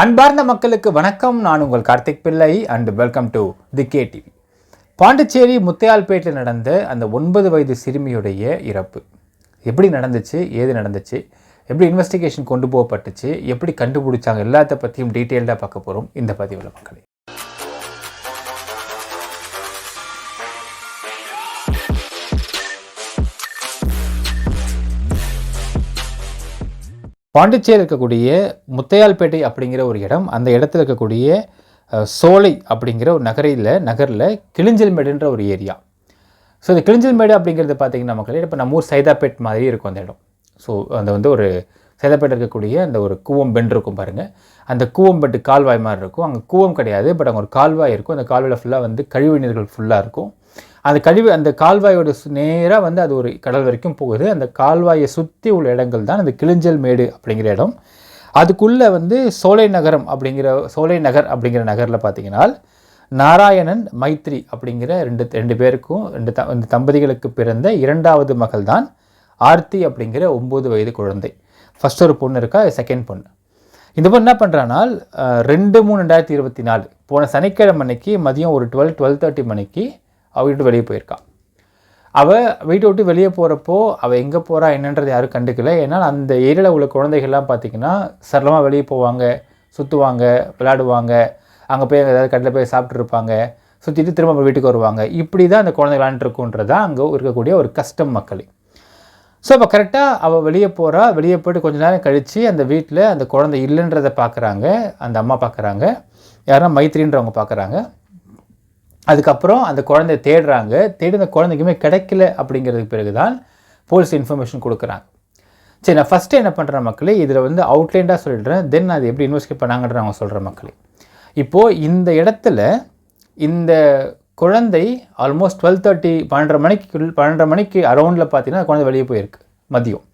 அன்பார்ந்த மக்களுக்கு வணக்கம். நான் உங்கள் Karthik Pillai and welcome to the KTV. Pondicherry முத்தையால்பேட்டில் நடந்த அந்த 9 வயது சிறுமியுடைய இறப்பு எப்படி நடந்துச்சு, ஏது நடந்துச்சு, எப்படி இன்வெஸ்டிகேஷன் கொண்டு போகப்பட்டுச்சு, எப்படி கண்டுபிடிச்சாங்க, எல்லாத்த பற்றியும் டீட்டெயில்டாக பார்க்க போகிறோம் இந்த பதிவில் மக்களே. பாண்டிச்சேரி இருக்கக்கூடிய முத்தையால்பேட்டை அப்படிங்கிற ஒரு இடம், அந்த இடத்துல இருக்கக்கூடிய சோலை அப்படிங்கிற ஒரு நகரில் கிளிஞ்சல்மேடுன்ற ஒரு ஏரியா. ஸோ இந்த கிளிஞ்சல்மேடு அப்படிங்கிறது பார்த்திங்கன்னா மக்களே, இப்போ நம்ம ஊர் சைதாப்பேட் மாதிரி இருக்கும் அந்த இடம். ஸோ அந்த ஒரு சைதாப்பேட் இருக்கக்கூடிய அந்த ஒரு கூவம் பெண்ட் இருக்கும் பாருங்கள். அந்த கூவம் பெட்டு கால்வாய் மாதிரி இருக்கும். அங்கே கூவம் கிடையாது, பட் அங்கே ஒரு கால்வாய் இருக்கும். அந்த கால்வாயில் ஃபுல்லாக கழிவு நீர்கள் ஃபுல்லாக இருக்கும். அந்த கால்வாயோட நேராக அது ஒரு கடல் வரைக்கும் போகுது. அந்த கால்வாயை சுற்றி உள்ள இடங்கள் தான் அந்த கிளிஞ்சல்மேடு அப்படிங்கிற இடம். அதுக்குள்ளே சோலை நகர் அப்படிங்கிற நகரில் பார்த்தீங்கன்னா நாராயணன் மைத்ரி அப்படிங்கிற ரெண்டு பேருக்கும் ரெண்டு தம்பதிகளுக்கு பிறந்த இரண்டாவது மகள் தான் ஆர்த்தி அப்படிங்கிற 9 வயது குழந்தை. ஃபஸ்ட் ஒரு பொண்ணு இருக்கா, செகண்ட் பொண்ணு. இந்த பொண்ணு என்ன பண்ணுறானால் 2/3/2024 போன சனிக்கிழமை அன்னைக்கு மதியம் ஒரு 12:30 மணிக்கு அவள் வீட்டு வெளியே போயிருக்கான். அவள் வீட்டை விட்டு வெளியே போகிறப்போ அவள் எங்கே போகிறா என்னன்றது யாரும் கண்டுக்கல. ஏன்னா அந்த ஏரியாவில் உள்ள குழந்தைகள்லாம் பார்த்திங்கன்னா சரளமாக வெளியே போவாங்க, சுற்றுவாங்க, விளையாடுவாங்க, அங்கே போய் ஏதாவது கடையில் போய் சாப்பிட்ருப்பாங்க, சுற்றிட்டு திரும்ப வீட்டுக்கு வருவாங்க. இப்படி தான் அந்த குழந்தை விளையாண்டுருக்குன்றது தான் அங்கே இருக்கக்கூடிய ஒரு கஷ்டம் மக்கள். ஸோ அப்போ கரெக்டாக அவள் வெளியே போகிறா. வெளியே போய்ட்டு கொஞ்சம் நேரம் கழித்து அந்த வீட்டில் அந்த குழந்தை இல்லைன்றதை பார்க்குறாங்க. அந்த அம்மா பார்க்குறாங்க, யாருன்னா மைத்ரின்றவங்க பார்க்குறாங்க. அதுக்கப்புறம் அந்த குழந்தைய தேடி அந்த குழந்தைக்குமே கிடைக்கல. அப்படிங்கிறதுக்கு பிறகு தான் போலீஸ் இன்ஃபர்மேஷன் கொடுக்குறாங்க. சரி, நான் ஃபஸ்ட்டு என்ன பண்ணுறேன் மக்களே, இதில் அவுட்லைண்டாக சொல்லிடுறேன். தென் அது எப்படி இன்வெஸ்டிகேட் பண்ணாங்கன்ற அவங்க சொல்கிற மக்களே. இப்போது இந்த இடத்துல இந்த குழந்தை ஆல்மோஸ்ட் 12:30 மணிக்கு அரௌண்டில் பார்த்தீங்கன்னா குழந்தை வெளியே போயிருக்கு மதியம்.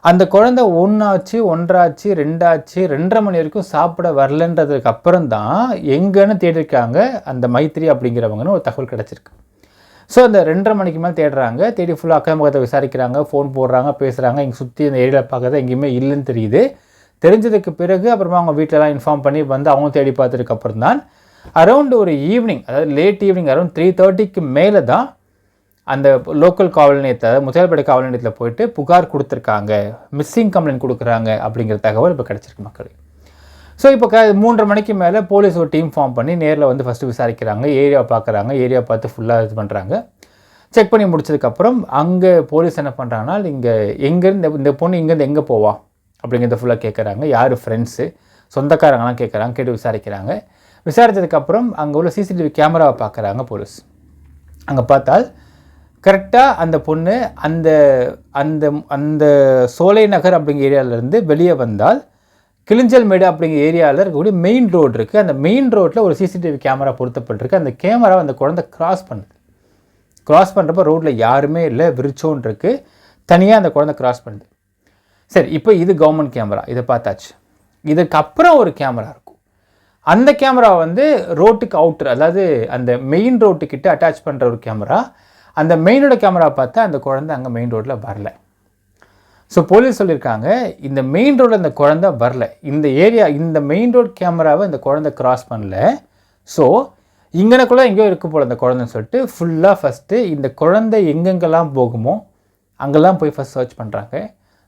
அந்த குழந்தை 1 ஆச்சு, 1 ஆச்சு, 2 ஆச்சு, 2:30 மணி வரைக்கும் சாப்பிட வரலன்றதுக்கு அப்புறம் தான் எங்கன்னு தேடிருக்காங்க அந்த மைத்ரி அப்படிங்கிறவங்கன்னு ஒரு தகவல் கிடச்சிருக்கு. ஸோ அந்த 2:30 மணிக்கு மேலே தேடுறாங்க. தேடி ஃபுல்லாக அக்கம் பக்கத்தை விசாரிக்கிறாங்க, ஃபோன் போடுறாங்க, பேசுகிறாங்க. இங்கே சுற்றி இந்த ஏரியாவில் பார்க்கறத எங்கேயுமே இல்லைன்னு தெரியுது. தெரிஞ்சதுக்கு பிறகு அப்புறமா அவங்க வீட்டிலலாம் இன்ஃபார்ம் பண்ணி அவங்க தேடி பார்த்ததுக்கு அப்புறம் தான் அரௌண்ட் ஒரு ஈவினிங், அதாவது லேட் ஈவினிங் அரௌண்ட் 3:30க்கு மேலே தான் அந்த லோக்கல் காவல் நிலையத்தை, முத்தையால்பேட்டை காவல் நிலையத்தில் போயிட்டு புகார் கொடுத்துருக்காங்க, மிஸ்ஸிங் கம்ப்ளைண்ட் கொடுக்குறாங்க அப்படிங்கிற தகவல் இப்போ கிடச்சிருக்கு மக்கள். ஸோ இப்போ 3:30 மணிக்கு மேலே போலீஸ் ஒரு டீம் ஃபார்ம் பண்ணி நேரில் ஃபஸ்ட்டு விசாரிக்கிறாங்க, ஏரியா பார்க்குறாங்க. ஏரியா பார்த்து ஃபுல்லாக இது பண்ணுறாங்க. செக் பண்ணி முடிச்சதுக்கப்புறம் அங்கே போலீஸ் என்ன பண்ணுறாங்கன்னா, எங்கேருந்து இந்த பொண்ணு இங்கேருந்து எங்கே போவா அப்படிங்கிறத ஃபுல்லாக கேட்குறாங்க. யார் ஃப்ரெண்ட்ஸு, சொந்தக்காரங்களாம் கேட்குறாங்க. கேட்டு விசாரிக்கிறாங்க. விசாரித்ததுக்கப்புறம் அங்கே உள்ள சிசிடிவி கேமராவை பார்க்குறாங்க போலீஸ். அங்கே பார்த்தால் கரெக்டாக அந்த பொண்ணு அந்த அந்த அந்த சோலை நகர் அப்படிங்கிற ஏரியாவிலேருந்து வெளியே வந்தால் கிளிஞ்சல்மேடு அப்படிங்கிற ஏரியாவில் இருக்கக்கூடிய மெயின் ரோடு இருக்குது. அந்த மெயின் ரோட்டில் ஒரு சிசிடிவி கேமரா பொருத்தப்பட்டிருக்கு. அந்த கேமராவை அந்த குழந்தை கிராஸ் பண்ணுறப்போ ரோட்டில் யாருமே இல்லை, விரிச்சோன்னு இருக்குது. தனியாக அந்த குழந்தை கிராஸ் பண்ணுது. சரி, இப்போ இது கவர்மெண்ட் கேமரா, இதை பார்த்தாச்சு. இதுக்கப்புறம் ஒரு கேமரா இருக்கும். அந்த கேமரா ரோட்டுக்கு அவுட்டர், அதாவது அந்த மெயின் ரோட்டுக்கிட்ட அட்டாச் பண்ணுற ஒரு கேமரா. அந்த மெயினோட கேமரா பார்த்தா அந்த குழந்தை அங்கே மெயின் ரோட்டில் வரல. ஸோ போலீஸ் சொல்லியிருக்காங்க, இந்த மெயின் ரோடில் அந்த குழந்தை வரல, இந்த மெயின் ரோட் கேமராவை இந்த குழந்தை கிராஸ் பண்ணல. ஸோ இங்கனக்குள்ளே எங்கேயோ இருக்க போல அந்த குழந்தைன்னு சொல்லிட்டு ஃபுல்லாக ஃபஸ்ட்டு இந்த குழந்தை எங்கெங்கெல்லாம் போகுமோ அங்கெல்லாம் போய் ஃபஸ்ட் சர்ச் பண்ணுறாங்க,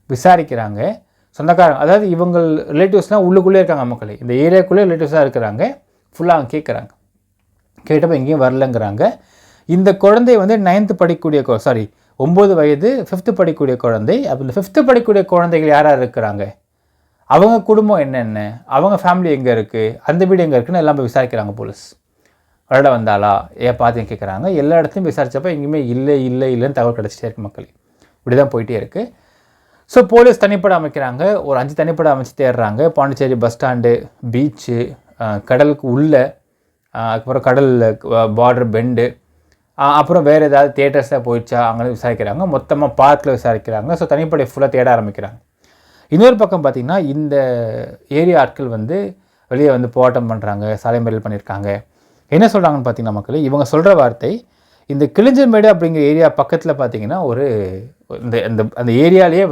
விசாரிக்கிறாங்க. சொந்தக்காரங்க, அதாவது இவங்க ரிலேட்டிவ்ஸ்லாம் உள்ளுக்குள்ளே இருக்காங்க மக்களே, இந்த ஏரியாக்குள்ளே ரிலேட்டிவ்ஸாக இருக்கிறாங்க. ஃபுல்லாக அவங்க கேட்குறாங்க. கேட்டப்போ எங்கேயும் வரலங்கிறாங்க. இந்த குழந்தை 9th படிக்கக்கூடிய 9 வயது 5th படிக்கக்கூடிய குழந்தை. அப்போ இந்த 5th படிக்கக்கூடிய குழந்தைகள் யார் இருக்கிறாங்க, அவங்க குடும்பம் என்னென்ன, அவங்க ஃபேமிலி எங்கே இருக்குது, அந்த வீடு எங்கே இருக்குன்னு எல்லாம் போய் விசாரிக்கிறாங்க போலீஸ். விளையாட வந்தாலா பார்த்து கேட்குறாங்க. எல்லா இடத்துலையும் விசாரித்தப்போ எங்கேயுமே இல்லைன்னு தகவல் கிடச்சிட்டே இருக்குது மக்கள். இப்படி தான் போயிட்டே இருக்குது. ஸோ போலீஸ் தனிப்படை அமைக்கிறாங்க. ஒரு 5 தனிப்படை அமைச்சு தேடுறாங்க. பாண்டிச்சேரி பஸ் ஸ்டாண்டு, பீச்சு, கடலுக்கு உள்ளே, அதுக்கப்புறம் கடல் பார்டர் பெண்டு, அப்புறம் வேறு ஏதாவது தியேட்டர்ஸாக போயிடுச்சா அங்கே விசாரிக்கிறாங்க. மொத்தமாக பார்க்கில் விசாரிக்கிறாங்க. ஸோ தனிப்படை ஃபுல்லாக தேட ஆரம்பிக்கிறாங்க. இன்னொரு பக்கம் பார்த்திங்கன்னா இந்த ஏரியா ஆட்கள் வெளியே போராட்டம் பண்ணுறாங்க, சாலை மறியல் பண்ணியிருக்காங்க. என்ன சொல்கிறாங்கன்னு பார்த்தீங்கன்னா மக்களே, இவங்க சொல்கிற வார்த்தை, இந்த கிளிஞ்சல்மேடு அப்படிங்கிற ஏரியா பக்கத்தில் பார்த்தீங்கன்னா ஒரு அந்த ஏரியாலேயே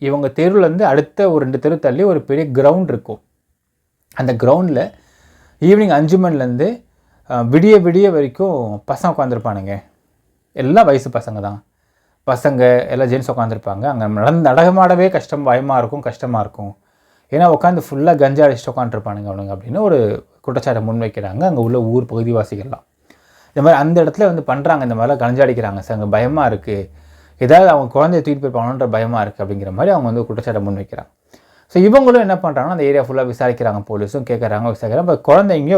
இவங்க தெருவில் அடுத்த ஒரு 2 தெரு தள்ளி ஒரு பெரிய கிரவுண்ட் இருக்கும். அந்த கிரவுண்டில் ஈவினிங் 5 மணிலேருந்து விடிய விடிய வரைக்கும் பசங்க உட்காந்துருப்பானுங்க. எல்லாம் வயசு பசங்க தான். பசங்க எல்லாம் ஜென்ஸ் உட்காந்துருப்பாங்க. அங்கே நடமாடவே பயமாக இருக்கும், கஷ்டமாக இருக்கும். ஏன்னா உட்காந்து ஃபுல்லாக கஞ்சா அடிச்சுட்டு உட்காந்துருப்பானுங்க அவனுங்க அப்படின்னு ஒரு குற்றச்சாட்டை முன்வைக்கிறாங்க அங்கே உள்ள ஊர் பகுதிவாசிகள்லாம். இந்த மாதிரி அந்த இடத்துல வந்து பண்ணுறாங்க, இந்த மாதிரிலாம் கஞ்சா அடிக்கிறாங்க சார், அங்கே பயமாக இருக்குது, ஏதாவது அவங்க குழந்தைய தூக்கிட்டு போயிருப்பாங்கன்ற பயமாக இருக்குது அப்படிங்கிற மாதிரி அவங்க வந்து குற்றச்சாட்டை முன்வைக்கிறாங்க. ஸோ இவங்களும் என்ன பண்ணுறாங்கன்னா அந்த ஏரியா ஃபுல்லாக விசாரிக்கிறாங்க, போலீஸும் கேட்குறாங்க, விசாரிக்கிறாங்க. இப்போ குழந்தை எங்கேயோ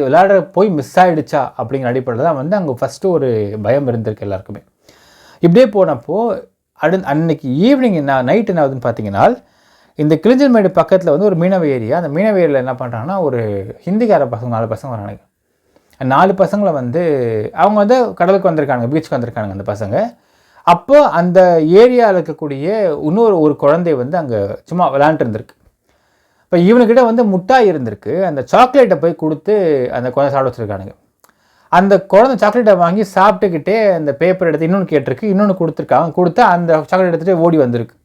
விளையாட போய் மிஸ் ஆகிடுச்சா அப்படிங்கிற அடிப்படையில் தான் வந்து அங்கே ஃபஸ்ட்டு ஒரு பயம் இருந்திருக்கு எல்லாருக்குமே. இப்படியே போனப்போ அன்னைக்கு ஈவினிங் நைட் என்ன ஆகுதுன்னு பார்த்தீங்கன்னா, இந்த கிளிஞ்சல்மேடு பக்கத்தில் வந்து ஒரு மீனவ ஏரியா. அந்த மீனவ ஏரியாவில் என்ன பண்ணுறாங்கன்னா ஒரு ஹிந்திக்கார பசங்க 4 பசங்க வரானுங்க. 4 பசங்களை வந்து அவங்க வந்து கடலுக்கு வந்திருக்காங்க, பீச்சுக்கு வந்திருக்காங்க அந்த பசங்க. அப்போ அந்த ஏரியாவில் இருக்கக்கூடிய ஒரு குழந்தை வந்து அங்கே சும்மா விளையாண்டு இருந்திருக்கு. இப்போ இவனுக்கிட்ட வந்து முட்டாய் இருந்திருக்கு. அந்த சாக்லேட்டை போய் கொடுத்து அந்த குழந்தை சாப்பிட வச்சுருக்கானுங்க. அந்த குழந்தை சாக்லேட்டை வாங்கி சாப்பிட்டுக்கிட்டே அந்த பேப்பர் எடுத்து இன்னொன்று கேட்டிருக்கு, இன்னொன்று கொடுத்து அந்த சாக்லேட் எடுத்துகிட்டு ஓடி வந்திருக்கு.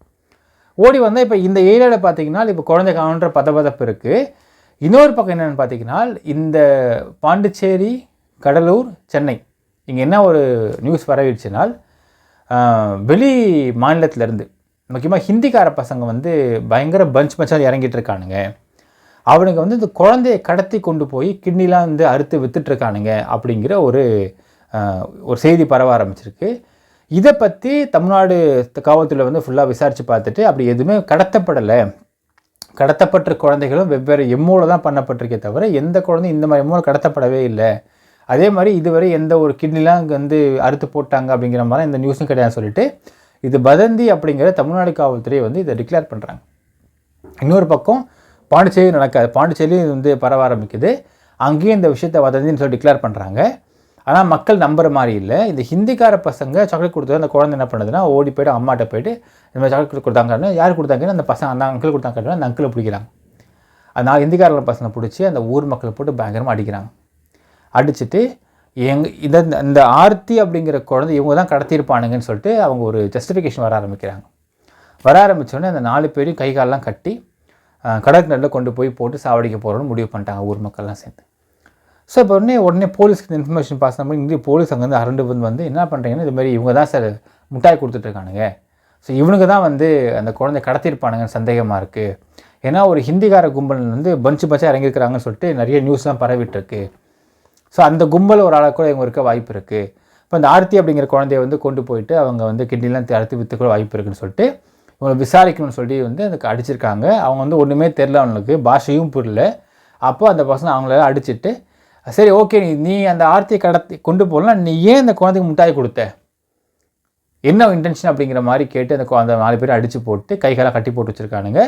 ஓடி வந்தால் இப்போ இந்த ஏரியாவில் பார்த்தீங்கன்னா இப்போ குழந்தை காணுன்ற பதப்பதப்பு இருக்குது. இன்னொரு பக்கம் என்னென்னு பார்த்தீங்கன்னா, இந்த பாண்டிச்சேரி, கடலூர், சென்னை இங்கே என்ன ஒரு நியூஸ் பரவிடுச்சுனால், வெளி மாநிலத்திலேருந்து முக்கியமாக ஹிந்திக்கார பசங்க வந்து பயங்கர பஞ்சாக இறங்கிட்டு இருக்கானுங்க. அவனுங்க வந்து இந்த குழந்தையை கடத்தி கொண்டு போய் கிட்னிலாம் வந்து அறுத்து விற்றுட்ருக்கானுங்க அப்படிங்கிற ஒரு செய்தி பரவ ஆரம்பிச்சிருக்கு. இதை பற்றி தமிழ்நாடு காவல்துறை வந்து ஃபுல்லாக விசாரித்து பார்த்துட்டு அப்படி எதுவுமே கடத்தப்படலை, கடத்தப்பட்ட குழந்தைகளும் வெவ்வேறு எம்மோவில் தான் பண்ணப்பட்டிருக்கே தவிர எந்த குழந்தையும் இந்த மாதிரி எம்மோவில் கடத்தப்படவே இல்லை. அதே மாதிரி இதுவரை எந்த ஒரு கிட்னிலாம் இங்கே வந்து அறுத்து போட்டாங்க அப்படிங்கிற மாதிரி இந்த நியூஸும் கிடையாது சொல்லிட்டு இது வதந்தி அப்படிங்கிற தமிழ்நாடு காவல்துறை வந்து இதை டிக்ளேர் பண்ணுறாங்க. இன்னொரு பக்கம் பாண்டிச்சேரி நடக்காது, பாண்டிச்சேரியும் வந்து பரவ ஆரம்பிக்குது. அங்கேயும் இந்த விஷயத்தை வதந்தின்னு சொல்லி டிக்ளேர் பண்ணுறாங்க. ஆனால் மக்கள் நம்புற மாதிரி இல்லை. இந்த ஹிந்திக்கார பசங்க சாக்லேட் கொடுத்தது அந்த குழந்தை என்ன பண்ணுதுன்னா ஓடி போய்ட்டு அம்மாட்ட போய்ட்டு இந்த மாதிரி சாக்லேட் கொடுத்தாங்கன்னு, யார் கொடுத்தாங்கன்னு அந்த பசங்க அந்த அங்கிள் கொடுத்தாங்க, அந்த அங்கிளை பிடிக்கிறாங்க. அதனால் ஹிந்திக்கார பசங்களை பிடிச்சி அந்த ஊர் மக்களை போட்டு பயங்கரமாக அடிக்கிறாங்க. அடிச்சுட்டு இந்த ஆர்த்தி அப்படிங்கிற குழந்தை இவங்க தான் கடத்தியிருப்பானுங்கன்னு சொல்லிட்டு அவங்க ஒரு ஜஸ்டிஃபிகேஷன் வர ஆரம்பிக்கிறாங்க. வர ஆரம்பித்தோடனே அந்த 4 பேரையும் கை காலெலாம் கட்டி கடற்கரையில் கொண்டு போய் போட்டு சாவடிக்க போகிறோன்னு முடிவு பண்ணிட்டாங்க ஊர் மக்கள்லாம் சேர்ந்து. ஸோ இப்போ உடனே போலீஸ்க்கு இன்ஃபர்மேஷன் பாஸ் பண்ணி இங்கே போலீஸ் அங்கேருந்து அரண்டு வந்து என்ன பண்ணுறீங்கன்னா இதுமாதிரி இவங்க தான் சார் முட்டாய் கொடுத்துட்ருக்கானுங்க, ஸோ இவனுக்கு தான் வந்து அந்த குழந்தை கடத்திருப்பானுங்கன்னு சந்தேகமாக இருக்குது. ஏன்னா ஒரு ஹிந்திக்கார கும்பல் வந்து பஞ்சாக இறங்கியிருக்கிறாங்கன்னு சொல்லிட்டு நிறைய நியூஸ்லாம் பரவிட்டுருக்கு. ஸோ அந்த கும்பல் ஒரு ஆளாக கூட இவங்க இருக்க வாய்ப்பு இருக்குது. இப்போ இந்த ஆர்த்தி அப்படிங்கிற குழந்தைய வந்து கொண்டு போயிட்டு அவங்க வந்து கிட்னிலாம் அறுத்து விற்று கூட வாய்ப்பு இருக்குதுன்னு சொல்லிட்டு இவங்களை விசாரிக்கணும்னு சொல்லி வந்து அதுக்கு அடிச்சிருக்காங்க. அவங்க வந்து ஒன்றுமே தெரில, அவங்களுக்கு பாஷையும் புரியல. அப்போ அந்த பசங்க அவங்கள அடிச்சுட்டு சரி ஓகே நீ அந்த ஆர்த்தியை கடத்தி கொண்டு போகலாம், நீ ஏன் அந்த குழந்தைக்கு முட்டாய் கொடுத்த, என்ன இன்டென்ஷன் அப்படிங்கிற மாதிரி கேட்டு அந்த 4 பேரும் அடித்து போட்டு கைகால கட்டி போட்டு வச்சுருக்கானுங்க.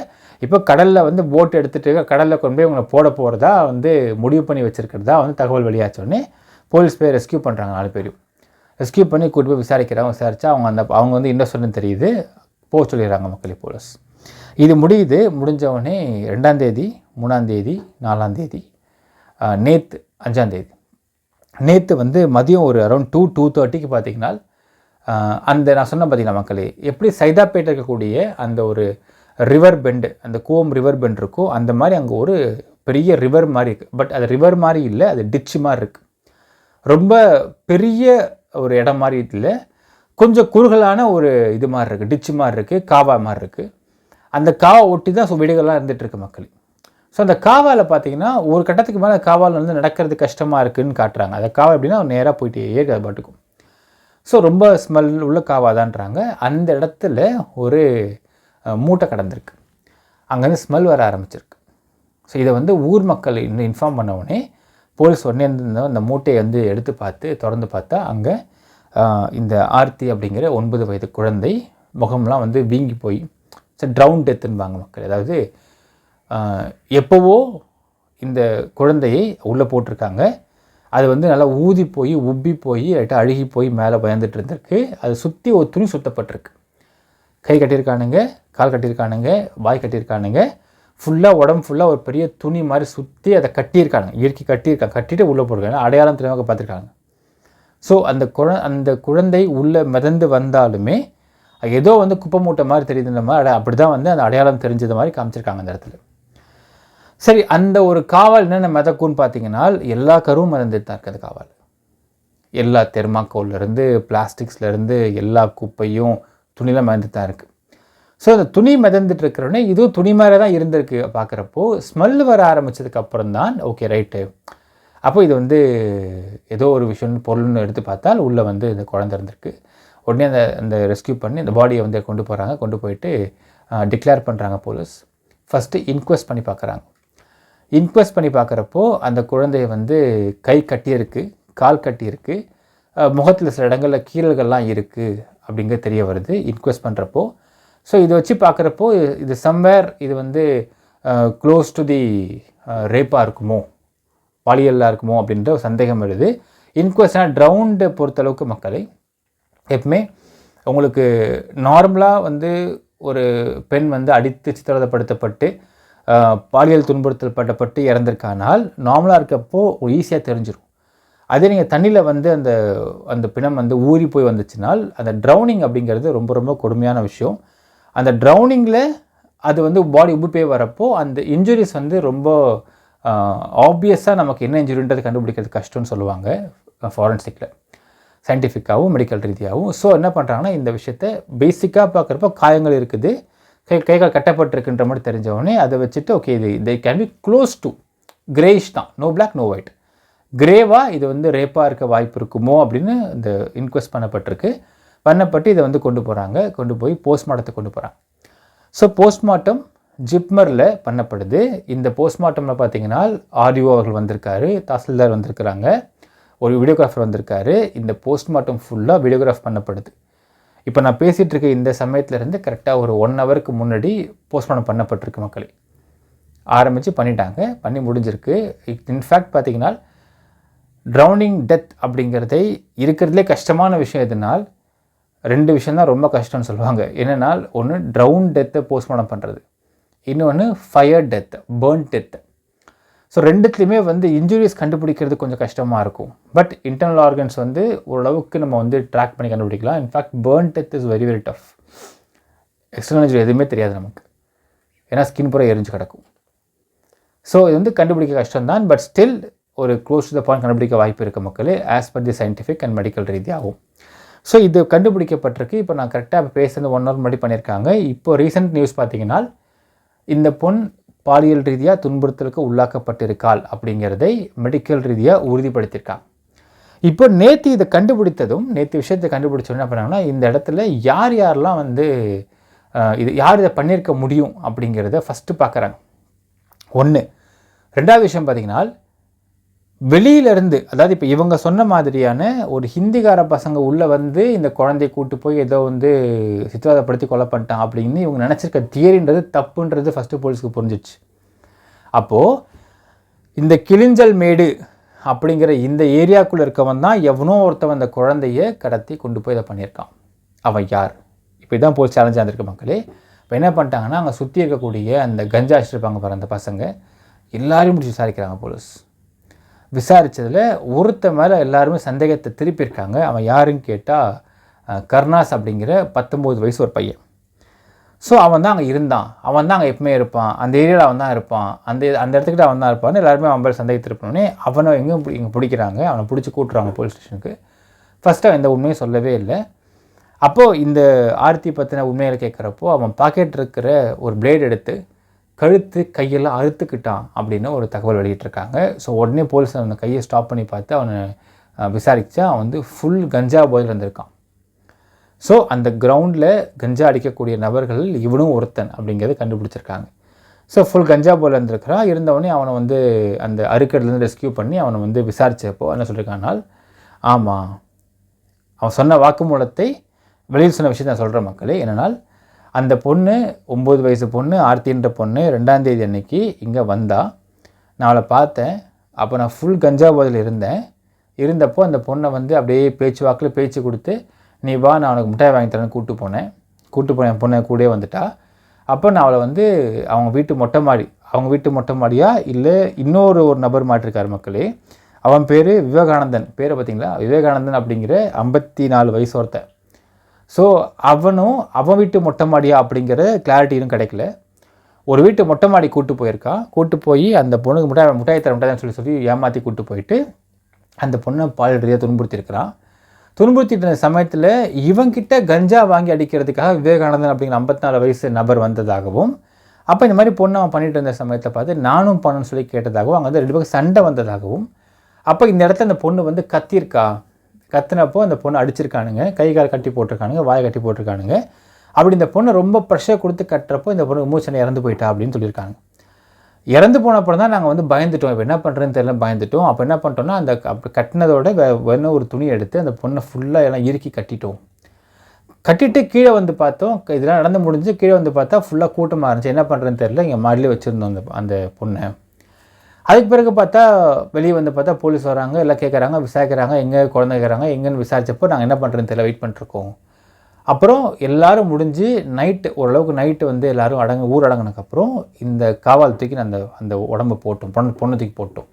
இப்போ கடலில் வந்து போட்டு எடுத்துகிட்டு கடலில் கொண்டு போய் இவங்களை போட போகிறதா வந்து முடிவு பண்ணி வச்சுருக்கிறதா வந்து தகவல் வெளியாச்சோடனே போலீஸ் போய் ரெஸ்கியூ பண்ணுறாங்க. 4 பேரும் ரெஸ்கியூ பண்ணி கூட்டு போய் விசாரிக்கிறாங்க. விசாரித்தா அவங்க வந்து இன்ட்ரெஸ்ட் தெரியுது, போக சொல்லிடுறாங்க மக்களே போலீஸ். இது முடிஞ்சவொடனே 2ஆம் தேதி, 3ஆம் தேதி, 4ஆம் தேதி, நேற்று 5ஆம் தேதி நேற்று வந்து மதியம் ஒரு அரௌண்ட் 2:30க்கு பார்த்திங்கன்னா அந்த நான் சொன்ன பார்த்தீங்கன்னா மக்களே எப்படி சைதாப்பேட்டை இருக்கக்கூடிய அந்த ஒரு ரிவர் பெண்டு, அந்த கோம் ரிவர் பெண்ட் இருக்கும், அந்த மாதிரி அங்கே ஒரு பெரிய ரிவர் மாதிரி இருக்குது. பட் அது ரிவர் மாதிரி இல்லை, அது டிச்சு மாதிரி இருக்குது. ரொம்ப பெரிய ஒரு இடம் மாதிரி இல்லை, கொஞ்சம் குறுகலான ஒரு இது மாதிரி இருக்குது, டிச்சு மாதிரி இருக்குது, காவா மாதிரி இருக்குது. அந்த காவா ஒட்டி தான் வீடுகள்லாம் இருந்துகிட்ருக்கு மக்கள். ஸோ அந்த காவாவில் பார்த்தீங்கன்னா ஒரு கட்டத்துக்கு மேலே காவாவில் வந்து நடக்கிறது கஷ்டமாக இருக்குதுன்னு காட்டுறாங்க. அந்த காவா எப்படின்னா நேராக போயிட்டு ஏறி அது பாட்டுக்கும். ஸோ ரொம்ப ஸ்மெல் உள்ள காவாதான்றாங்க. அந்த இடத்துல ஒரு மூட்டை கடந்திருக்கு, அங்கேருந்து ஸ்மெல் வர ஆரம்பிச்சிருக்கு. ஸோ இதை வந்து ஊர் மக்கள் இன்னும் இன்ஃபார்ம் பண்ண உடனே போலீஸ் உடனே அந்த மூட்டையை வந்து எடுத்து திறந்து பார்த்தா அங்கே இந்த ஆர்த்தி அப்படிங்கிற 9 வயது குழந்தை முகம்லாம் வந்து வீங்கி போய் ட்ரவுன் டெத்துன்பாங்க மக்கள். அதாவது எப்போவோ இந்த குழந்தையை உள்ளே போட்டிருக்காங்க, அது வந்து நல்லா ஊதி போய் உப்பி போய் லைட்டாக அழுகி போய் மேலே பயந்துட்டு இருந்திருக்கு. அது சுற்றி ஒரு துணி சுற்றப்பட்டிருக்கு, கை கட்டியிருக்கானுங்க, கால் கட்டியிருக்கானுங்க, வாய் கட்டியிருக்கானுங்க, ஃபுல்லாக உடம்பு ஃபுல்லாக ஒரு பெரிய துணி மாதிரி சுற்றி அதை கட்டியிருக்காங்க, இயற்கை கட்டிட்டு உள்ளே போட்டிருக்காங்க, அடையாளம் தெரியாமல் பார்த்துருக்காங்க. ஸோ அந்த குழந்தை உள்ளே மிதந்து வந்தாலுமே ஏதோ வந்து குப்பை மூட்டை மாதிரி தெரியுதுன்ற மாதிரி அப்படி தான் வந்து அந்த அடையாளம் தெரிஞ்சது மாதிரி காமிச்சிருக்காங்க அந்த இடத்துல. சரி, அந்த ஒரு காவல் என்னென்ன மிதக்கும்னு பார்த்தீங்கன்னா, எல்லா கருவும் மிதந்துட்டு தான் இருக்குது. அந்த காவல் எல்லா தெர்மாக்கோல்லேருந்து பிளாஸ்டிக்ஸ்லேருந்து எல்லா குப்பையும் துணிலாம் மிதந்துட்டு தான் இருக்குது. ஸோ அந்த துணி மிதந்துட்டு இருக்கிறோடனே இதுவும் துணி மாதிரி தான் இருந்திருக்கு. பார்க்குறப்போ ஸ்மெல் வர ஆரம்பித்ததுக்கு அப்புறம் தான் ஓகே ரைட்டு, அப்போ இது வந்து ஏதோ ஒரு விஷயம்னு பொருள்னு எடுத்து பார்த்தால் உள்ளே வந்து இந்த குழந்தை இருந்திருக்கு. உடனே அந்த ரெஸ்கியூ பண்ணி அந்த பாடியை வந்து கொண்டு போகிறாங்க. கொண்டு போயிட்டு டிக்ளேர் பண்ணுறாங்க போலீஸ். ஃபஸ்ட்டு இன்குவெஸ்ட் பண்ணி பார்க்குறாங்க. இன்குவெஸ்ட் பண்ணி பார்க்குறப்போ அந்த குழந்தைய வந்து கை கட்டியிருக்கு, கால் கட்டியிருக்கு, முகத்தில் சில இடங்களில் கீறல்கள்லாம் இருக்குது அப்படிங்கிறது தெரிய வருது இன்குவெஸ்ட் பண்ணுறப்போ. ஸோ இதை வச்சு பார்க்குறப்போ இது சம்வேர் இது வந்து க்ளோஸ் டு தி ரேப்பாக இருக்குமோ, பாலியலாக இருக்குமோ அப்படின்ற ஒரு சந்தேகம் வருது. இன்குவெஸ்ட்னால் ட்ரவுண்டை பொறுத்தளவுக்கு மக்களை எப்பவுமே உங்களுக்கு நார்மலாக வந்து ஒரு பெண் வந்து அடித்து சித்திரவதைப்படுத்தப்பட்டு பாலியல் துன்புறுத்தப்பட்டு இறந்திருக்கானால் நார்மலாக இருக்கப்போ ஈஸியாக தெரிஞ்சிடும். அதே நீங்கள் தண்ணியில் வந்து அந்த பிணம் வந்து ஊறி போய் வந்துச்சுனால் அந்த ட்ரௌனிங் அப்படிங்கிறது ரொம்ப ரொம்ப கொடுமையான விஷயம். அந்த ட்ரௌனிங்கில் அது வந்து பாடி உப்பு போய் வரப்போ அந்த இன்ஜுரிஸ் வந்து ரொம்ப ஆப்வியஸாக நமக்கு என்ன இன்ஜுரின்றது கண்டுபிடிக்கிறது கஷ்டம்னு சொல்லுவாங்க ஃபாரன்சிக்கில், சயின்டிஃபிக்காகவும் மெடிக்கல் ரீதியாகவும். ஸோ என்ன பண்ணுறாங்கன்னா இந்த விஷயத்தை பேசிக்காக பார்க்குறப்போ காயங்கள் இருக்குது, கைகள் கட்டப்பட்டிருக்குன்ற மாதிரி தெரிஞ்சவொடனே அதை வச்சுட்டு ஓகே இது they can be close to Grace தான், நோ பிளாக் நோ ஒயிட், கிரேவாக இது வந்து ரேப்பாக இருக்க வாய்ப்பு இருக்குமோ அப்படின்னு இந்த இன்குவெஸ்ட் பண்ணப்பட்டு இதை வந்து கொண்டு போகிறாங்க. கொண்டு போய் போஸ்ட்மார்ட்டத்தை கொண்டு போகிறாங்க. ஸோ போஸ்ட்மார்ட்டம் ஜிப்மரில் பண்ணப்படுது. இந்த போஸ்ட்மார்ட்டமில் பார்த்தீங்கன்னா ஆர்டிஓ அவர்கள் வந்திருக்காரு, தாசில்தார் வந்திருக்கிறாங்க, ஒரு வீடியோகிராஃபர் வந்திருக்காரு. இந்த போஸ்ட்மார்ட்டம் ஃபுல்லாக வீடியோகிராஃப் பண்ணப்படுது. இப்போ நான் பேசிகிட்டு இருக்க இந்த சமயத்துலேருந்து கரெக்டாக ஒரு 1 ஹவருக்கு முன்னாடி போஸ்ட்மார்ட்டம் பண்ணப்பட்டிருக்கு. மக்களே ஆரம்பித்து பண்ணிட்டாங்க, பண்ணி முடிஞ்சிருக்கு. இன்ஃபேக்ட் பார்த்தீங்கன்னா ட்ரௌனிங் டெத் அப்படிங்கிறதை இருக்கிறதுலே கஷ்டமான விஷயம் எதுனால் 2 விஷயந்தான் ரொம்ப கஷ்டம்னு சொல்லுவாங்க. என்னென்னா ஒன்று ட்ரௌன் டெத்தை போஸ்ட்மார்ட்டம் பண்ணுறது, இன்னொன்று fire death, burn death. So 2த்துலேயுமே வந்து இன்ஜுரிஸ் கண்டுபிடிக்கிறது கொஞ்சம் கஷ்டமாக இருக்கும். பட் இன்டர்னல் ஆர்கன்ஸ் வந்து ஓரளவுக்கு நம்ம வந்து ட்ராக் பண்ணி கண்டுபிடிக்கலாம். In fact burn death is very very tough. External injury எதுவுமே தெரியாது நமக்கு, ஏன்னா ஸ்கின் பூரா எரிஞ்சு கிடக்கும். ஸோ இது வந்து கண்டுபிடிக்க கஷ்டம்தான். பட் ஸ்டில் ஒரு க்ளோஸ் டு த பாயிண்ட் கண்டுபிடிக்க வாய்ப்பு இருக்க மக்களே, as per the scientific and medical ரீதியாகும். ஸோ இது கண்டுபிடிக்கப்பட்டிருக்கு. இப்போ நான் கரெக்டாக இப்போ பேசுகிறது 1 ஹவர் முன்னாடி பண்ணியிருக்காங்க. இப்போ ரீசெண்ட் நியூஸ் பார்த்தீங்கன்னா இந்த பொண் பாலியல் ரீதியாக துன்புறுத்தலுக்கு உள்ளாக்கப்பட்டிருக்காள் அப்படிங்கிறதை மெடிக்கல் ரீதியாக உறுதிப்படுத்தியிருக்காங்க. இப்போ நேற்று இதை கண்டுபிடித்ததும், நேற்று விஷயத்தை கண்டுபிடிச்சோன்னு என்ன பண்ணாங்கன்னா இந்த இடத்துல யாரெல்லாம் வந்து யார் இதை பண்ணியிருக்க முடியும் அப்படிங்கிறத ஃபஸ்ட்டு பார்க்குறாங்க. 1. 2வது விஷயம் பார்த்தீங்கன்னா வெளியிலேருந்து, அதாவது இப்போ இவங்க சொன்ன மாதிரியான ஒரு ஹிந்திக்கார பசங்க உள்ளே வந்து இந்த குழந்தைய கூட்டு போய் ஏதோ வந்து சித்திரவதைப்படுத்தி கொலை பண்ணிட்டான் அப்படின்னு இவங்க நினச்சிருக்க தியரின்றது தப்புன்றது ஃபஸ்ட்டு போலீஸ்க்கு புரிஞ்சிச்சு. அப்போது இந்த கிளிஞ்சல் மேடு அப்படிங்கிற இந்த ஏரியாக்குள்ளே இருக்கவன் தான் எவனோ ஒருத்தவன் அந்த குழந்தைய கடத்தி கொண்டு போய் இதை பண்ணியிருக்கான். அவன் யார்? இப்போ இதான் போலீஸ் சேலஞ்சாக இருந்திருக்க மக்களே. இப்போ என்ன பண்ணிட்டாங்கன்னா அங்கே சுற்றி இருக்கக்கூடிய அந்த கஞ்சா வச்சுருப்பாங்க பாரு அந்த பசங்க எல்லாரையும் முடிச்சு விசாரிக்கிறாங்க போலீஸ். விசாரித்ததில் ஒருத்த மேலே எல்லாருமே சந்தேகத்தை திருப்பியிருக்காங்க. அவன் யாருன்னு கேட்டால் கர்னாஸ் அப்படிங்கிற 19 வயசு ஒரு பையன். ஸோ அவன் தான் அங்கே இருந்தான், அவன் தான் அங்கே எப்பவுமே இருப்பான், அந்த ஏரியாவில் அவன் தான் இருப்பான், அந்த இடத்துக்கிட்ட அவன் தான் இருப்பான்னு எல்லாருமே அவன் மேலே சந்தேகத்திருப்போன்னே அவனை இங்கே பிடிக்கிறாங்க. அவனை பிடிச்சி கூட்டுறாங்க போலீஸ் ஸ்டேஷனுக்கு. ஃபஸ்ட்டு அவன் இந்த உண்மையை சொல்லவே இல்லை. அப்போது இந்த ஆர்த்தி பற்றின உண்மைகளை கேட்குறப்போ அவன் பாக்கெட் இருக்கிற ஒரு பிளேட் எடுத்து கழுத்து கையெல்லாம் அறுத்துக்கிட்டான் அப்படின்னு ஒரு தகவல் வெளியிட்டிருக்காங்க. ஸோ உடனே போலீஸ் அந்த கையை ஸ்டாப் பண்ணி பார்த்து அவனை விசாரித்தா அவன் வந்து ஃபுல் கஞ்சா போதையில் இருந்திருக்கான். ஸோ அந்த கிரவுண்டில் கஞ்சா அடிக்கக்கூடிய நபர்கள் இவனும் ஒருத்தன் அப்படிங்கிறத கண்டுபிடிச்சிருக்காங்க. ஸோ ஃபுல் கஞ்சா போதையில் இருந்திருக்கிறான். இருந்தவொடனே அவனை வந்து அந்த அறுக்கடலேருந்து ரெஸ்கியூ பண்ணி அவனை வந்து விசாரித்தப்போ என்ன சொல்லியிருக்கானால், ஆமாம் அவன் சொன்ன வாக்குமூலத்தை வெளியில் சொன்ன விஷயத்தை நான் சொல்கிற மக்களே. என்னென்னால் அந்த பொண்ணு 9 வயசு பொண்ணு ஆர்த்தின்ற பொண்ணு 2ஆம் தேதி அன்னைக்கு இங்கே வந்தா. நான் அவளை பார்த்தேன். அப்போ நான் ஃபுல் கஞ்சா போதையில் இருந்தப்போ அந்த பொண்ணை வந்து அப்படியே பேச்சு கொடுத்து நீ வா நான் அவனுக்கு மிட்டாய் வாங்கி தரேன்னு கூப்பிட்டு போனேன். என் பொண்ணை கூட வந்துட்டா. அப்போ நான் அவளை வந்து அவங்க வீட்டு மொட்டை மாடியா இல்லை இன்னொரு நபர் மாட்டிருக்கார் மக்களே. அவன் பேர் விவேகானந்தன். பேரை பார்த்தீங்களா, விவேகானந்தன் அப்படிங்கிற 54 வயசு ஒருத்தன். ஸோ அவன் வீட்டு மொட்டை மாடியா அப்படிங்கிற கிளாரிட்டி இன்னும் கிடைக்கல. ஒரு வீட்டு மொட்டை மாடி கூட்டு போயிருக்கான். கூட்டு போய் அந்த பொண்ணுக்கு முட்டாய் தரேன்னு சொல்லி ஏமாற்றி கூட்டு போயிட்டு அந்த பொண்ணை பால் ரீதியாக துன்புறுத்தியிருக்கிறான். துன்புறுத்திட்ட சமயத்தில் இவங்கிட்ட கஞ்சா வாங்கி அடிக்கிறதுக்காக விவேகானந்தன் அப்படிங்கிற 54 வயசு நபர் வந்ததாகவும், அப்போ இந்த மாதிரி பொண்ணை அவன் பண்ணிட்டு இருந்த சமயத்தை பார்த்து நானும் பண்ணணும்னு சொல்லி கேட்டதாகவும், அங்கே வந்து 2 பேருக்கு சண்டை வந்ததாகவும், அப்போ இந்த இடத்துல அந்த பொண்ணு வந்து கத்தியிருக்கா. கத்தினப்போ அந்த பொண்ணு அடிச்சிருக்கானுங்க, கை கால் கட்டி போட்டிருக்கானுங்க, வாயை கட்டி போட்டிருக்கானுங்க. அப்படி இந்த பொண்ணு ரொம்ப ப்ரெஷர் கொடுத்து கட்டுறப்போ இந்த பொண்ணு மூச்சனை இறந்து போயிட்டா அப்படின்னு சொல்லியிருக்காங்க. இறந்து போனப்பறம் தான் நாங்கள் வந்து பயந்துட்டோம். இப்போ என்ன பண்ணுறதுன்னு தெரியல, பயந்துட்டோம். அப்போ என்ன பண்ணிட்டோம்னா அந்த அப்படி கட்டினதோட வேணும் ஒரு துணி எடுத்து அந்த பொண்ணை ஃபுல்லாக எல்லாம் இறுக்கி கட்டிட்டோம். கட்டிட்டு கீழே வந்து பார்த்தோம், இதெல்லாம் நடந்து முடிஞ்சு கீழே வந்து பார்த்தா ஃபுல்லாக கூட்டமாக இருந்துச்சு. என்ன பண்ணுறதுன்னு தெரியல, இங்கே மாடிலே வச்சுருந்தோம் அந்த பொண்ணை. அதுக்கு பிறகு பார்த்தா வெளியே வந்து பார்த்தா போலீஸ் வராங்க, எல்லாம் கேட்குறாங்க, விசாரிக்கிறாங்க, எங்கே குழந்தை கேட்குறாங்க. எங்கேன்னு விசாரிச்சப்போ நாங்கள் என்ன பண்ணுறதுன்னு தெரியல, வெயிட் பண்ணிருக்கோம். அப்புறம் எல்லோரும் முடிஞ்சு ஓரளவுக்கு நைட்டு வந்து எல்லோரும் ஊர் அடங்கினதுக்கப்புறம் இந்த காவால் தூக்கி அந்த உடம்பு போட்டோம், பொண்ணு தூக்கி போட்டோம்.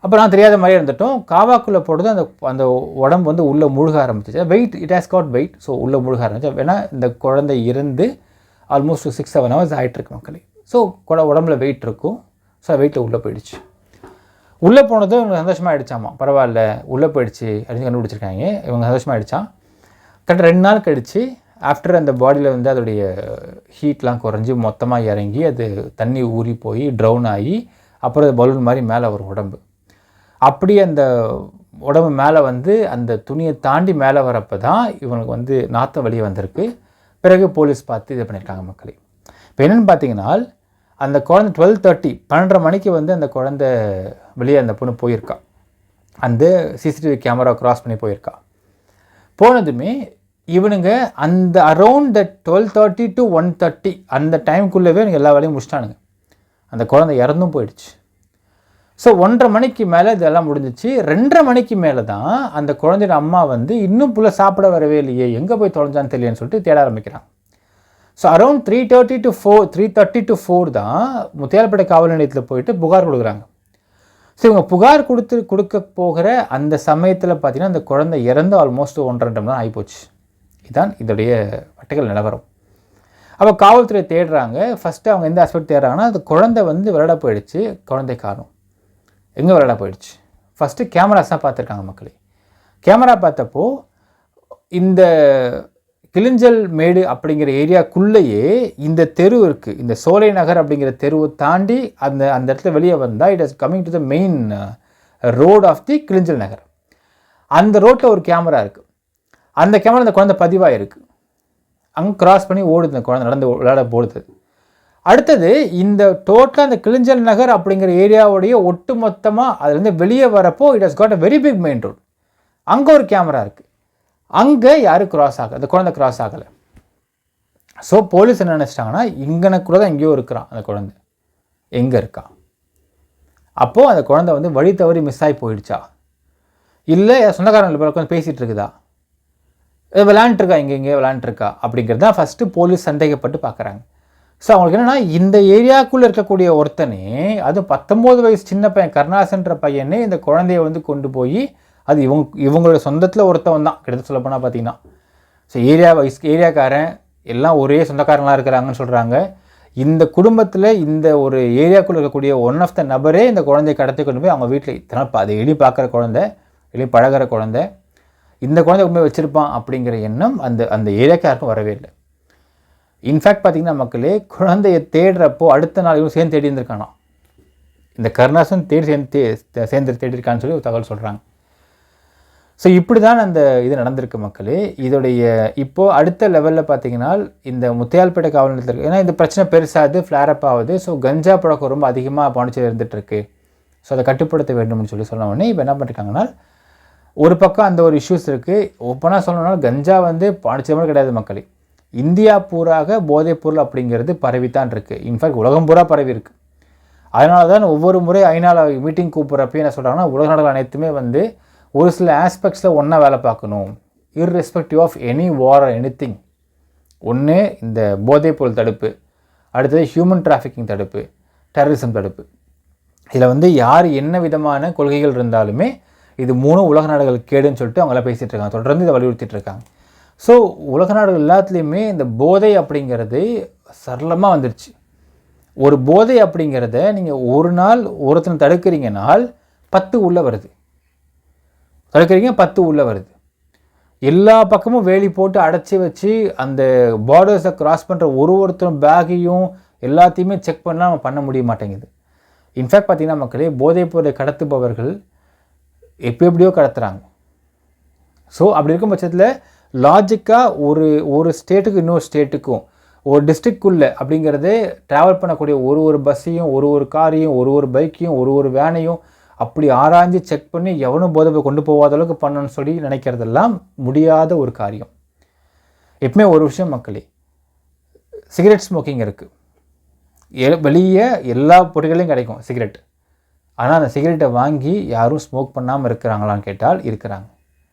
அப்போ நான் தெரியாத மாதிரி இருந்துட்டோம். காவாக்குள்ளே போடுறது அந்த உடம்பு வந்து உள்ளே முழுக ஆரம்பிச்சிச்சு. Weight it has got weight. So உள்ளே முழுக ஆரம்பிச்சு. ஏன்னா இந்த குழந்தை இருந்து ஆல்மோஸ்ட் 6-7 ஹவர்ஸ் ஆகிட்டுருக்கு மக்களே. ஸோ உடம்புல வெயிட் இருக்கும். ஸோ வெயிட்டில் உள்ளே போயிடுச்சு. உள்ளே போனதும் இவங்க சந்தோஷமாக ஆகிடுச்சாமா. பரவாயில்ல உள்ளே போயிடுச்சு அப்படின்னு கண்டுபிடிச்சிருக்காங்க. இவங்க சந்தோஷமாக ஆகிடுச்சான். கரெக்டாக 2 நாள் கழிச்சு ஆஃப்டர் அந்த பாடியில் வந்து அதோடைய ஹீட்லாம் குறைஞ்சி மொத்தமாக இறங்கி அது தண்ணி ஊறி போய் ட்ரவுன் ஆகி அப்புறம் அது பலூன் மாதிரி மேலே வரும் உடம்பு. அப்படி அந்த உடம்பு மேலே வந்து அந்த துணியை தாண்டி மேலே வரப்போ தான் இவனுக்கு வந்து நாற்றம் வெளியே வந்திருக்கு. பிறகு போலீஸ் பார்த்து இது பண்ணியிருக்காங்க மக்களே. இப்போ என்னென்னு பார்த்தீங்கன்னா அந்த குழந்தை 12:30 மணிக்கு வந்து அந்த குழந்தை வெளியே அந்த பொண்ணு போயிருக்கா. அந்த சிசிடிவி கேமரா க்ராஸ் பண்ணி போயிருக்கா. போனதுமே இவனுங்க அந்த அரௌண்ட் 12:30 to 1:30 அந்த டைமுக்குள்ளவே எனக்கு எல்லா வேலையும் முடிச்சிட்டானுங்க. அந்த குழந்தை இறந்தும் போயிடுச்சு. ஸோ 1:30 மணிக்கு மேலே இதெல்லாம் முடிஞ்சிச்சு. 2:30 மணிக்கு மேலே தான் அந்த குழந்தையோட அம்மா வந்து இன்னும் புள்ள சாப்பிட வரவே இல்லையே, எங்கே போய் தொலைஞ்சான்னு தெரியலன்னு சொல்லிட்டு தேட ஆரம்பிக்கிறாங்க. ஸோ அரௌண்ட் 3:30 to 4 தான் முத்தியால்பேட்டை காவல் நிலையத்தில் போயிட்டு புகார் கொடுக்குறாங்க. ஸோ இவங்க புகார் கொடுக்க போகிற அந்த சமயத்தில் பார்த்தீங்கன்னா அந்த குழந்தை இறந்து ஆல்மோஸ்ட் 1.5 மணி நேரம் ஆகிப்போச்சு. இதுதான் இதோடைய வட்டங்கள் நிலவரம். அப்போ காவல்துறை தேடுறாங்க. ஃபஸ்ட்டு அவங்க எந்த ஆஸ்பெக்ட் தேடுறாங்கன்னா அந்த குழந்தை வந்து விளையாட போயிடுச்சு, குழந்தை காணும். எங்கே விளையாட போயிடுச்சு? ஃபஸ்ட்டு கேமராஸ் தான் பார்த்துருக்காங்க மக்களே. கேமரா பார்த்தப்போ இந்த கிளிஞ்சல் மேடு அப்படிங்கிற ஏரியாக்குள்ளேயே இந்த தெரு இருக்குது. இந்த சோலை நகர் அப்படிங்கிற தெருவை தாண்டி அந்த இடத்துல வெளியே வந்தால் it is coming to the main road of the Kilinjal Nagar. அந்த ரோட்டில் ஒரு கேமரா இருக்குது. அந்த கேமரா அந்த குழந்தை பதிவாக இருக்குது. அங்கே கிராஸ் பண்ணி ஓடுது, அந்த குழந்தை நடந்து விளையாட போடுது. அடுத்தது இந்த டோட்டலாக அந்த கிளிஞ்சல் நகர் அப்படிங்கிற ஏரியாவுடைய ஒட்டு மொத்தமாக அதுலேருந்து வெளியே வரப்போ it has got a very big main road. அங்கே ஒரு கேமரா இருக்குது. அங்கே யாரும் கிராஸ் ஆகலை, அந்த குழந்தை கிராஸ் ஆகலை. ஸோ போலீஸ் என்ன நினச்சிட்டாங்கன்னா இங்கனக்குள்ள தான் எங்கேயோ இருக்கிறான் அந்த குழந்தை, எங்கே இருக்கான்? அப்போது அந்த குழந்தை வந்து வழி தவறி மிஸ் ஆகி போயிடுச்சா, இல்லை சொந்தக்காரங்களை உட்காந்து பேசிகிட்டு இருக்குதா, விளையாண்டுருக்கா, எங்கெங்கே விளையாண்டுருக்கா அப்படிங்கிறது தான் ஃபஸ்ட்டு போலீஸ் சந்தேகப்பட்டு பார்க்குறாங்க. ஸோ அவங்களுக்கு என்னென்னா இந்த ஏரியாவுக்குள்ளே இருக்கக்கூடிய ஒருத்தனே, அதுவும் 19 வயசு சின்ன பையன் கருணாசன்ற பையனே இந்த குழந்தைய வந்து கொண்டு போய் அது இவங்களோட சொந்தத்தில் ஒருத்தவன் தான் கிட்டத்தட்ட சொல்ல போனால் பார்த்தீங்கன்னா. ஸோ ஏரியாக்காரன் எல்லாம் ஒரே சொந்தக்காரங்களாக இருக்கிறாங்கன்னு சொல்கிறாங்க. இந்த குடும்பத்தில் இந்த ஒரு ஏரியாவுக்குள்ளே இருக்கக்கூடிய ஒன் ஆஃப் த நபரே இந்த குழந்தைய கடத்தி கொண்டு போய் அவங்க வீட்டில் இத்தனை அது எலி பார்க்குற குழந்தை, எலி பழகிற குழந்தை, இந்த குழந்தை உண்மையை வச்சுருப்பான் அப்படிங்கிற எண்ணம் அந்த ஏரியாக்காருக்கும் வரவே இல்லை. இன்ஃபேக்ட் பார்த்திங்கன்னா மக்களே, குழந்தையை தேடுறப்போ அடுத்த நாள் இவங்க சேர்ந்து தேடி இருந்திருக்கானா, இந்த கருணாசன் சேர்ந்து தேடிருக்கான்னு சொல்லி ஒரு தகவல் சொல்கிறாங்க. ஸோ இப்படி தான் அந்த இது நடந்திருக்கு மக்களே. இதோடைய இப்போது அடுத்த லெவலில் பார்த்திங்கன்னா இந்த முத்தியால்பேட்டை காவல் நிலையத்தில் இருக்குது. ஏன்னா இந்த பிரச்சனை பெருசாகுது, ஃப்ளேரப் ஆகுது. ஸோ கஞ்சா பழக்கம் ரொம்ப அதிகமாக பாண்டிச்சேரி இருந்துகிட்ருக்கு. ஸோ அதை கட்டுப்படுத்த வேண்டும்னு சொன்ன உடனே இப்போ என்ன பண்ணியிருக்காங்கன்னா, ஒரு பக்கம் அந்த ஒரு இஷ்யூஸ் இருக்குது. ஓப்பனாக சொல்லணும்னா கஞ்சா வந்து பாண்டிச்சேரி கிடையாது மக்களே, இந்தியா பூராக போதைப்பொருள் அப்படிங்கிறது பரவித்தான் இருக்குது. இன்ஃபேக்ட் உலகம் பூரா பரவி இருக்குது. அதனால தான் ஒவ்வொரு முறை ஐநாள் மீட்டிங் கூப்பிட்றப்ப என்ன சொல்கிறாங்கன்னா, உலக நாடுகள் அனைத்துமே வந்து ஒரு சில ஆஸ்பெக்ட்ஸில் ஒன்றா வேலை பார்க்கணும், irrespective of any war or any thing. ஒன்று இந்த போதைப்பொருள் தடுப்பு, அடுத்தது ஹியூமன் டிராஃபிக்கிங் தடுப்பு, டெரரிசம் தடுப்பு. இதில் வந்து யார் என்ன விதமான கொள்கைகள் இருந்தாலுமே இது 3 உலக நாடுகள் கேடுன்னு சொல்லிட்டு அவங்களாம் பேசிகிட்டு இருக்காங்க, தொடர்ந்து இதை வலியுறுத்திட்டு இருக்காங்க. ஸோ உலக நாடுகள் எல்லாத்துலேயுமே இந்த போதை அப்படிங்கிறது சரளமாக வந்துடுச்சு. ஒரு போதை அப்படிங்கிறத நீங்கள் ஒரு நாள் ஒருத்தனை தடுக்கிறீங்கனால் 10 உள்ளே வருது, தடுக்கிறீங்க 10 உள்ளே வருது. எல்லா பக்கமும் வேலி போட்டு அடைச்சி வச்சு அந்த பார்டர்ஸை கிராஸ் பண்ணுற ஒருத்தரும் பேக்கையும் எல்லாத்தையுமே செக் பண்ணலாம் நம்ம பண்ண முடிய மாட்டேங்குது. இன்ஃபேக்ட் பார்த்திங்கன்னா மக்களே, போதைப் பொருளை கடத்துபவர்கள் எப்படியோ கடத்துகிறாங்க. ஸோ அப்படி இருக்கும் பட்சத்தில் லாஜிக்காக ஒரு ஸ்டேட்டுக்கு இன்னொரு ஸ்டேட்டுக்கும் ஒரு டிஸ்ட்ரிக்ட்குள்ளே அப்படிங்கிறதே ட்ராவல் பண்ணக்கூடிய ஒரு பஸ்ஸையும் ஒரு காரையும் ஒரு பைக்கையும் ஒரு வேனையும் அப்படி ஆராய்ஞ்சு செக் பண்ணி எவனும் போதை கொண்டு போகாத அளவுக்கு பண்ணணும்னு சொல்லி நினைக்கிறதெல்லாம் முடியாத ஒரு காரியம். எப்பவுமே ஒரு விஷயம் மக்களே, சிகரெட் ஸ்மோக்கிங் இருக்குது, வெளியே எல்லா பொருட்களையும் கிடைக்கும் சிகரெட். ஆனால் அந்த சிகரெட்டை வாங்கி யாரும் ஸ்மோக் பண்ணாமல் இருக்கிறாங்களான்னு கேட்டால் இருக்கிறாங்க.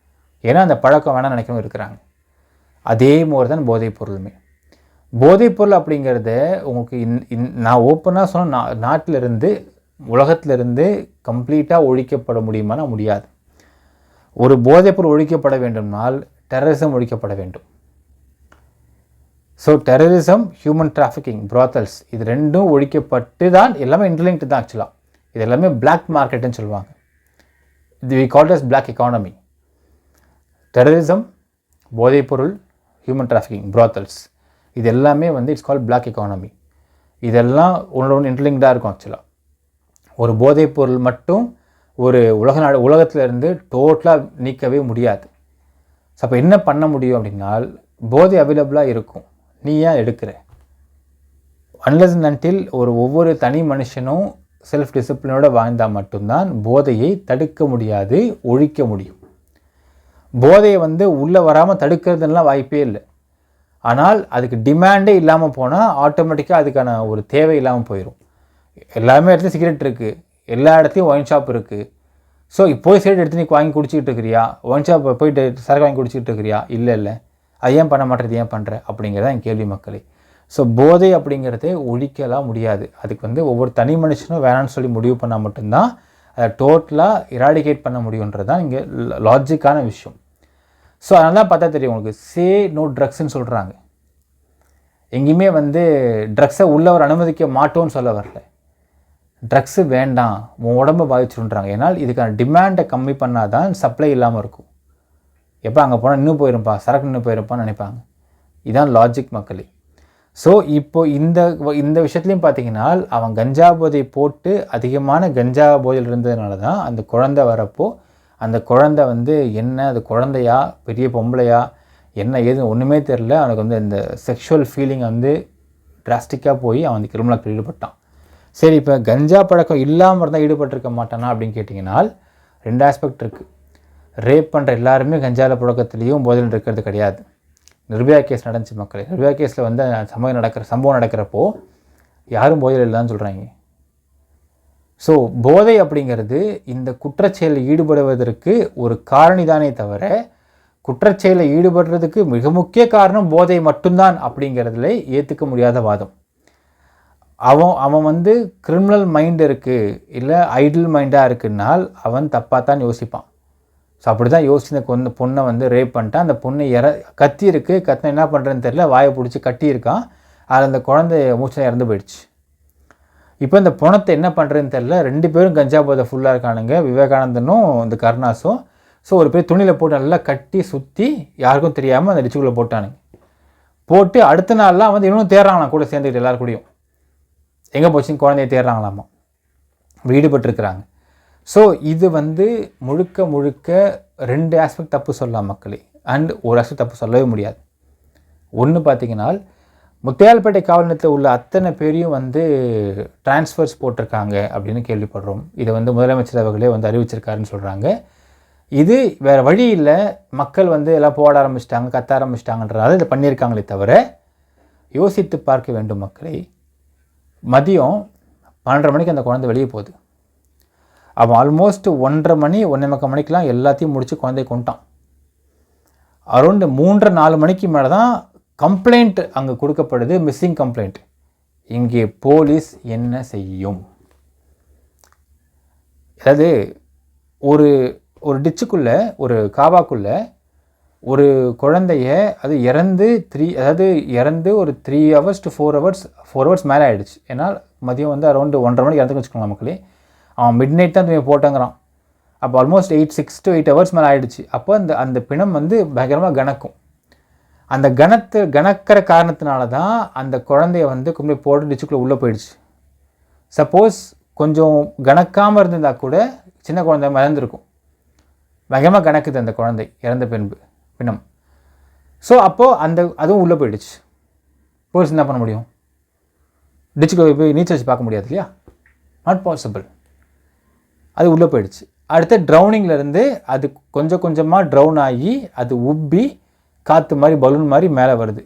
ஏன்னா அந்த பழக்கம் வேணாம் நினைக்கிறவங்க இருக்கிறாங்க. அதே மாதிரி தான் போதைப் பொருளுமே. போதைப் பொருள் அப்படிங்கிறத உங்களுக்கு நான் ஓப்பனாக சொன்ன நாட்டிலிருந்து உலகத்திலிருந்து கம்ப்ளீட்டாக ஒழிக்கப்பட முடியுமானா முடியாது. ஒரு போதைப் பொருள் ஒழிக்கப்பட வேண்டும்னால் டெரரிசம் ஒழிக்கப்பட வேண்டும். So terrorism, human trafficking, brothels, இது ரெண்டும் ஒழிக்கப்பட்டு தான் எல்லாமே இன்டர்லிங்க்டு தான். ஆக்சுவலாக இது எல்லாமே பிளாக் மார்க்கெட்டுன்னு சொல்லுவாங்க. இது we called us black economy. Terrorism, போதைப்பொருள், ஹியூமன் டிராஃபிக்கிங், ப்ராத்தல்ஸ், இது எல்லாமே இட்ஸ் கால்ட் பிளாக் எக்கானமி. இதெல்லாம் ஒன்று இன்டர்லிங்க்டாக இருக்கும். ஆக்சுவலாக ஒரு போதைப்பொருள் மட்டும் ஒரு உலகத்திலேருந்து டோட்டலாக நீக்கவே முடியாது. ஸோ அப்போ என்ன பண்ண முடியும் அப்படின்னால், போதை அவைலபிளாக இருக்கும், நீ ஏன் எடுக்கிற? அன்லெஸ் அண்ட் அன்டில் ஒவ்வொரு தனி மனுஷனும் செல்ஃப் டிசிப்ளினோடு வாழ்ந்தால் மட்டும்தான் போதையை தடுக்க முடியாது, ஒழிக்க முடியும். போதையை உள்ளே வராமல் தடுக்கிறதுலாம் வாய்ப்பே இல்லை. ஆனால் அதுக்கு டிமாண்டே இல்லாமல் போனால் ஆட்டோமேட்டிக்காக அதுக்கான ஒரு தேவை இல்லாமல் போயிடும். எல்லாமே இடத்துல சிகரெட் இருக்குது, எல்லா இடத்துலையும் ஒயின் ஷாப் இருக்குது. ஸோ இப்போ சிகரெட் எடுத்து நீ வாங்கி குடிச்சிக்கிட்டு இருக்கிறியா? ஒயின் ஷாப் போயிட்டு சரக்கு வாங்கி குடிச்சிக்கிட்டு இருக்கிறியா? இல்லை, அது ஏன் பண்ண மாட்டேறது, ஏன் பண்ணுற அப்படிங்கிறத என் கேள்வி மக்களே. ஸோ போதை அப்படிங்கிறதே ஒழிக்கலாம் முடியாது. அதுக்கு ஒவ்வொரு தனி மனுஷனும் வேணான்னு சொல்லி முடிவு பண்ணால் மட்டும்தான் அதை டோட்டலாக இராடிகேட் பண்ண முடியுன்றது தான் இங்கே லாஜிக்கான விஷயம். ஸோ அதனால தான் பார்த்தா தெரியும் உங்களுக்கு, சே நோ ட்ரக்ஸ்ன்னு சொல்கிறாங்க. எங்கேயுமே ட்ரக்ஸை உள்ளவர் அனுமதிக்க மாட்டோன்னு சொல்ல வரல. ட்ரக்ஸு வேண்டாம், உன் உடம்பை பாதிச்சுன்றாங்க. ஏன்னால் இதுக்கான டிமாண்டை கம்மி பண்ணால் தான் சப்ளை இல்லாமல் இருக்கும். எப்போ அங்கே போனால் இன்னும் போயிருப்பா, சரக்கு இன்னும் போயிருப்பான்னு நினைப்பாங்க. இதுதான் லாஜிக் மக்களே. ஸோ இப்போது இந்த விஷயத்துலையும் பார்த்தீங்கன்னா, அவன் கஞ்சா போதை போட்டு அதிகமான கஞ்சா போதையில் இருந்ததுனால தான் அந்த குழந்தை வரப்போ அந்த குழந்தை என்ன, அது குழந்தையா பெரிய பொம்பளையா என்ன ஏதுன்னு ஒன்றுமே தெரில. அவனுக்கு இந்த செக்ஷுவல் ஃபீலிங் டிராஸ்டிக்காக போய் அவன் கிரிமினலுக்கு ஈடுபட்டான். சரி, இப்போ கஞ்சா பழக்கம் இல்லாமல் இருந்தால் ஈடுபட்டிருக்க மாட்டானா அப்படின்னு கேட்டிங்கன்னா, 2 ஆஸ்பெக்ட் இருக்குது. ரேப் பண்ணுற எல்லாருமே கஞ்சால புழக்கத்துலேயும் போதையில் இருக்கிறது கிடையாது. நிர்பயா கேஸ் நடந்துச்சு மக்களே. நிர்பயா கேஸில் சம்பவம் நடக்கிறப்போ யாரும் போதையில் இல்லைன்னு சொல்கிறாங்க. ஸோ போதை அப்படிங்கிறது இந்த குற்றச்செயலில் ஈடுபடுவதற்கு ஒரு காரணி தானே தவிர, குற்றச்செயலில் ஈடுபடுறதுக்கு மிக முக்கிய காரணம் போதை மட்டும்தான் அப்படிங்கிறதுல ஏற்றுக்க முடியாத வாதம். அவன் கிரிமினல் மைண்ட் இருக்குது, இல்லை ஐடியல் மைண்டாக இருக்குன்னால் அவன் தப்பாக தான் யோசிப்பான். ஸோ அப்படி தான் யோசிச்சு இந்த பொண்ணை ரேப் பண்ணிட்டான். அந்த பொண்ணை கத்தி இருக்குது, கத்தின என்ன பண்ணுறதுன்னு தெரியல, வாயை பிடிச்சி கட்டியிருக்கான். அதில் அந்த குழந்தை மூச்சில் இறந்து போயிடுச்சு. இப்போ இந்த பணத்தை என்ன பண்ணுறதுன்னு தெரில, 2 பேரும் கஞ்சா போதை ஃபுல்லாக இருக்கானுங்க, விவேகானந்தனும் இந்த கருணாஸும். ஸோ ஒரு பேர் துணியில் போட்டு நல்லா கட்டி சுற்றி யாருக்கும் தெரியாமல் அந்த டிச்சுக்குள்ளே போட்டானுங்க. போட்டு அடுத்த நாள்லாம் இன்னும் தேடுறாங்களாம், கூட சேர்ந்துக்கிட்டு எல்லாரும் கூடயும் எங்கே போச்சுன்னு குழந்தைய தேடுறாங்களாமா, ஈடுபட்டிருக்கிறாங்க. ஸோ இது முழுக்க 2 ஆஸ்பெக்ட் தப்பு சொல்லலாம் மக்களே, அண்ட் ஒரு ஆஸ்பெக்ட் தப்பு சொல்லவே முடியாது. ஒன்று பார்த்தீங்கன்னா, முத்தியால்பேட்டை காவல் நிலையத்தில் உள்ள அத்தனை பேரையும் டிரான்ஸ்ஃபர்ஸ் போட்டிருக்காங்க அப்படின்னு கேள்விப்படுறோம். இதை முதலமைச்சர் அவர்களே அறிவிச்சிருக்காருன்னு சொல்கிறாங்க. இது வேறு வழி இல்லை, மக்கள் எல்லாம் போட ஆரம்பிச்சிட்டாங்க, கத்த ஆரம்பிச்சிட்டாங்கன்றதால இதை பண்ணியிருக்காங்களே தவிர, யோசித்து பார்க்க வேண்டும் மக்களே. மதியம் 12:30 மணிக்கு அந்த குழந்தை வெளியே போகுது. அவன் ஆல்மோஸ்ட் 1:30 மணி 1:45 மணிக்கெலாம் எல்லாத்தையும் முடித்து குழந்தைய கொண்டான். அரௌண்டு 3:30-4 மணிக்கு மேலே தான் கம்ப்ளைண்ட் அங்கே கொடுக்கப்படுது, மிஸ்ஸிங் கம்ப்ளைண்ட். இங்கே போலீஸ் என்ன செய்யும்? அதாவது ஒரு டிச்சுக்குள்ளே, ஒரு காவாக்குள்ளே ஒரு குழந்தைய அது இறந்து ஒரு 3 hours to 4 hours மேலே ஆகிடுச்சு. ஏன்னா மதியம் வந்து அரௌண்டு 1:30 மணிக்கு இறந்துக்கு வச்சுக்கோங்களா மக்களே. அவன் மிட் நைட் தான் போட்டாங்கிறான். அப்போ ஆல்மோஸ்ட் 6 to 8 hours மேலே ஆகிடுச்சு. அப்போ அந்த பிணம் வந்து பயங்கரமாக கணக்கும். அந்த கணக்கிற காரணத்தினால தான் அந்த குழந்தைய வந்து கொண்டு போட்டு டிச்சுக்குள்ளே உள்ளே போயிடுச்சு. சப்போஸ் கொஞ்சம் கணக்காமல் இருந்திருந்தால் கூட சின்ன குழந்தை மறந்துருக்கும். பயங்கரமாக கணக்குது அந்த குழந்தை இறந்த பிணம். ஸோ அப்போது அதுவும் உள்ளே போயிடுச்சு. போலீஸ் என்ன பண்ண முடியும்? டிச்சுக்குள்ளே போய் நீச்சல் வச்சு பார்க்க முடியாது இல்லையா? Not possible. அது உள்ளே போயிடுச்சு. அடுத்த ட்ரௌனிங்லேருந்து அது கொஞ்சம் கொஞ்சமாக ட்ரௌன் ஆகி அது உப்பி காற்று மாதிரி பலூன் மாதிரி மேலே வருது.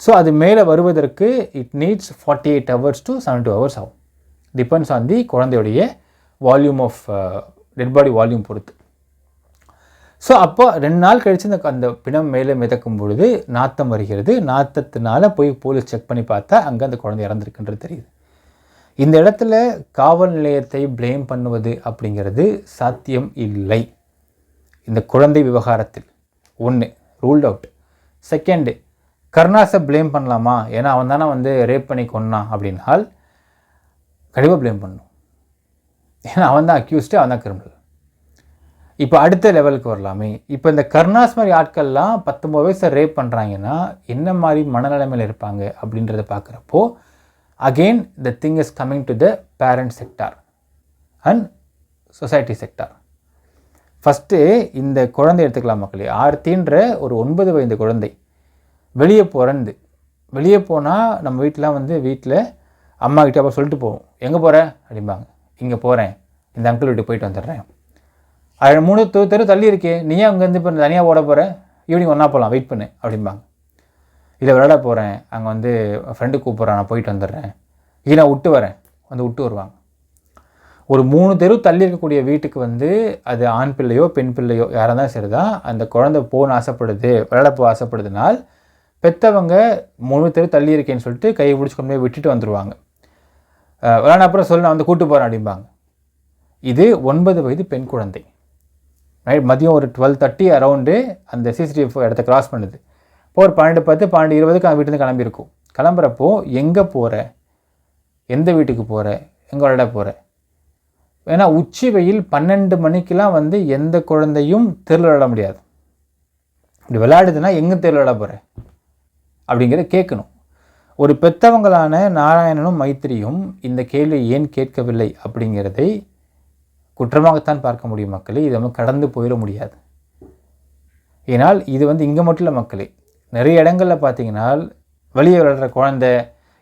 ஸோ அது மேலே வருவதற்கு it needs 48 hours to 72 hours ஆகும். டிபெண்ட்ஸ் ஆன் தி குழந்தையுடைய volume of dead body volume பொறுத்து. ஸோ அப்போ 2 நாள் கழித்து அந்த பிணம் மேலே மிதக்கும் பொழுது நாத்தம் வருகிறது. நாத்தத்தினால போய் போலீஸ் செக் பண்ணி பார்த்தா அங்கே அந்த குழந்தை இறந்துருக்குன்றது தெரியுது. இந்த இடத்துல காவல் நிலையத்தை ப்ளேம் பண்ணுவது அப்படிங்கிறது சாத்தியம் இல்லை. இந்த குழந்தை விவகாரத்தில் 1 ரூல்ட் அவுட். செகண்டு, கருணாஸை ப்ளேம் பண்ணலாமா? ஏன்னா அவன் தானே வந்து ரேப் பண்ணி கொன்னான் அப்படின்னால் கண்டிப்பாக ப்ளேம் பண்ணணும். ஏன்னா அவன் தான் அக்யூஸ்டு, அவன் தான் கிரிமினல். இப்போ அடுத்த லெவலுக்கு வரலாமே. இப்போ இந்த கருணாஸ் மாதிரி ஆட்கள்லாம் 19 வயசை ரேப் பண்ணுறாங்கன்னா என்ன மாதிரி மனநிலைமையில் இருப்பாங்க அப்படின்றத பார்க்குறப்போ again the thing is coming to the parent sector and society sector. First இந்த குழந்தை எடுத்துக்கலாம் மக்களே. ஆர்த்தின்ற ஒரு 9 வயது குழந்தை வெளியே போனால் நம்ம வீட்டில் அம்மா கிட்டே அப்போ சொல்லிட்டு போவோம். எங்கே போகிற அப்படிம்பாங்க. இங்கே போகிறேன், இந்த அங்கிள் வீட்டுக்கு போயிட்டு வந்துடுறேன். அது 3 தெரு தள்ளி இருக்கே, நீயே அங்கேருந்து இப்போ தனியாக ஓட போகிற, ஈவினிங் ஒன்றா போகலாம், வெயிட் பண்ணு அப்படிம்பாங்க. இல்லை விளையாட போகிறேன், அங்கே வந்து ஃப்ரெண்டு கூப்பிட்றான், நான் போயிட்டு வந்துடுறேன், இல்லை நான் விட்டு வரேன், விட்டு வருவாங்க. ஒரு 3 தெரு தள்ளி இருக்கக்கூடிய வீட்டுக்கு அது ஆண் பிள்ளையோ பெண் பிள்ளையோ யாராக தான் சரிதான், அந்த குழந்தை போகணும்னு ஆசைப்படுது, விளையாட போக ஆசைப்படுதுனால் பெற்றவங்க 3 தெரு தள்ளி இருக்கேன்னு சொல்லிட்டு கையை பிடிச்சி கொண்டு போய் விட்டுட்டு வந்துடுவாங்க. விளையாட அப்புறம் சொல்லி நான் கூப்பிட்டு போகிறேன் அப்படிம்பாங்க. இது 9 வயது பெண் குழந்தை. ரைட், மதியம் ஒரு 12:30 அரௌண்டு அந்த சிசிடிவி இடத்த கிராஸ் பண்ணுது. இப்போ ஒரு 12:10 12:20 அந்த வீட்டிலேருந்து கிளம்பியிருக்கும். கிளம்புறப்போ எங்கே போகிற, எந்த வீட்டுக்கு போகிற, எங்கே விளையாட போகிற? ஏன்னா உச்சி வெயில் 12 மணிக்கெலாம் எந்த குழந்தையும் தெருவில் விளையாட முடியாது. இப்படி விளையாடுதுன்னா எங்கே தெருவில் விளையாட போகிற அப்படிங்கிறத கேட்கணும். ஒரு பெற்றவங்களான நாராயணனும் மைத்திரியும் இந்த கேள்வி ஏன் கேட்கவில்லை அப்படிங்கிறதை குற்றமாகத்தான் பார்க்க முடியும் மக்களே. இது கடந்து போயிட முடியாது. ஏன்னால் இது இங்கே மட்டும் இல்லை மக்களே, நிறைய இடங்களில் பார்த்தீங்கன்னா வெளியே விளையாடுற குழந்தை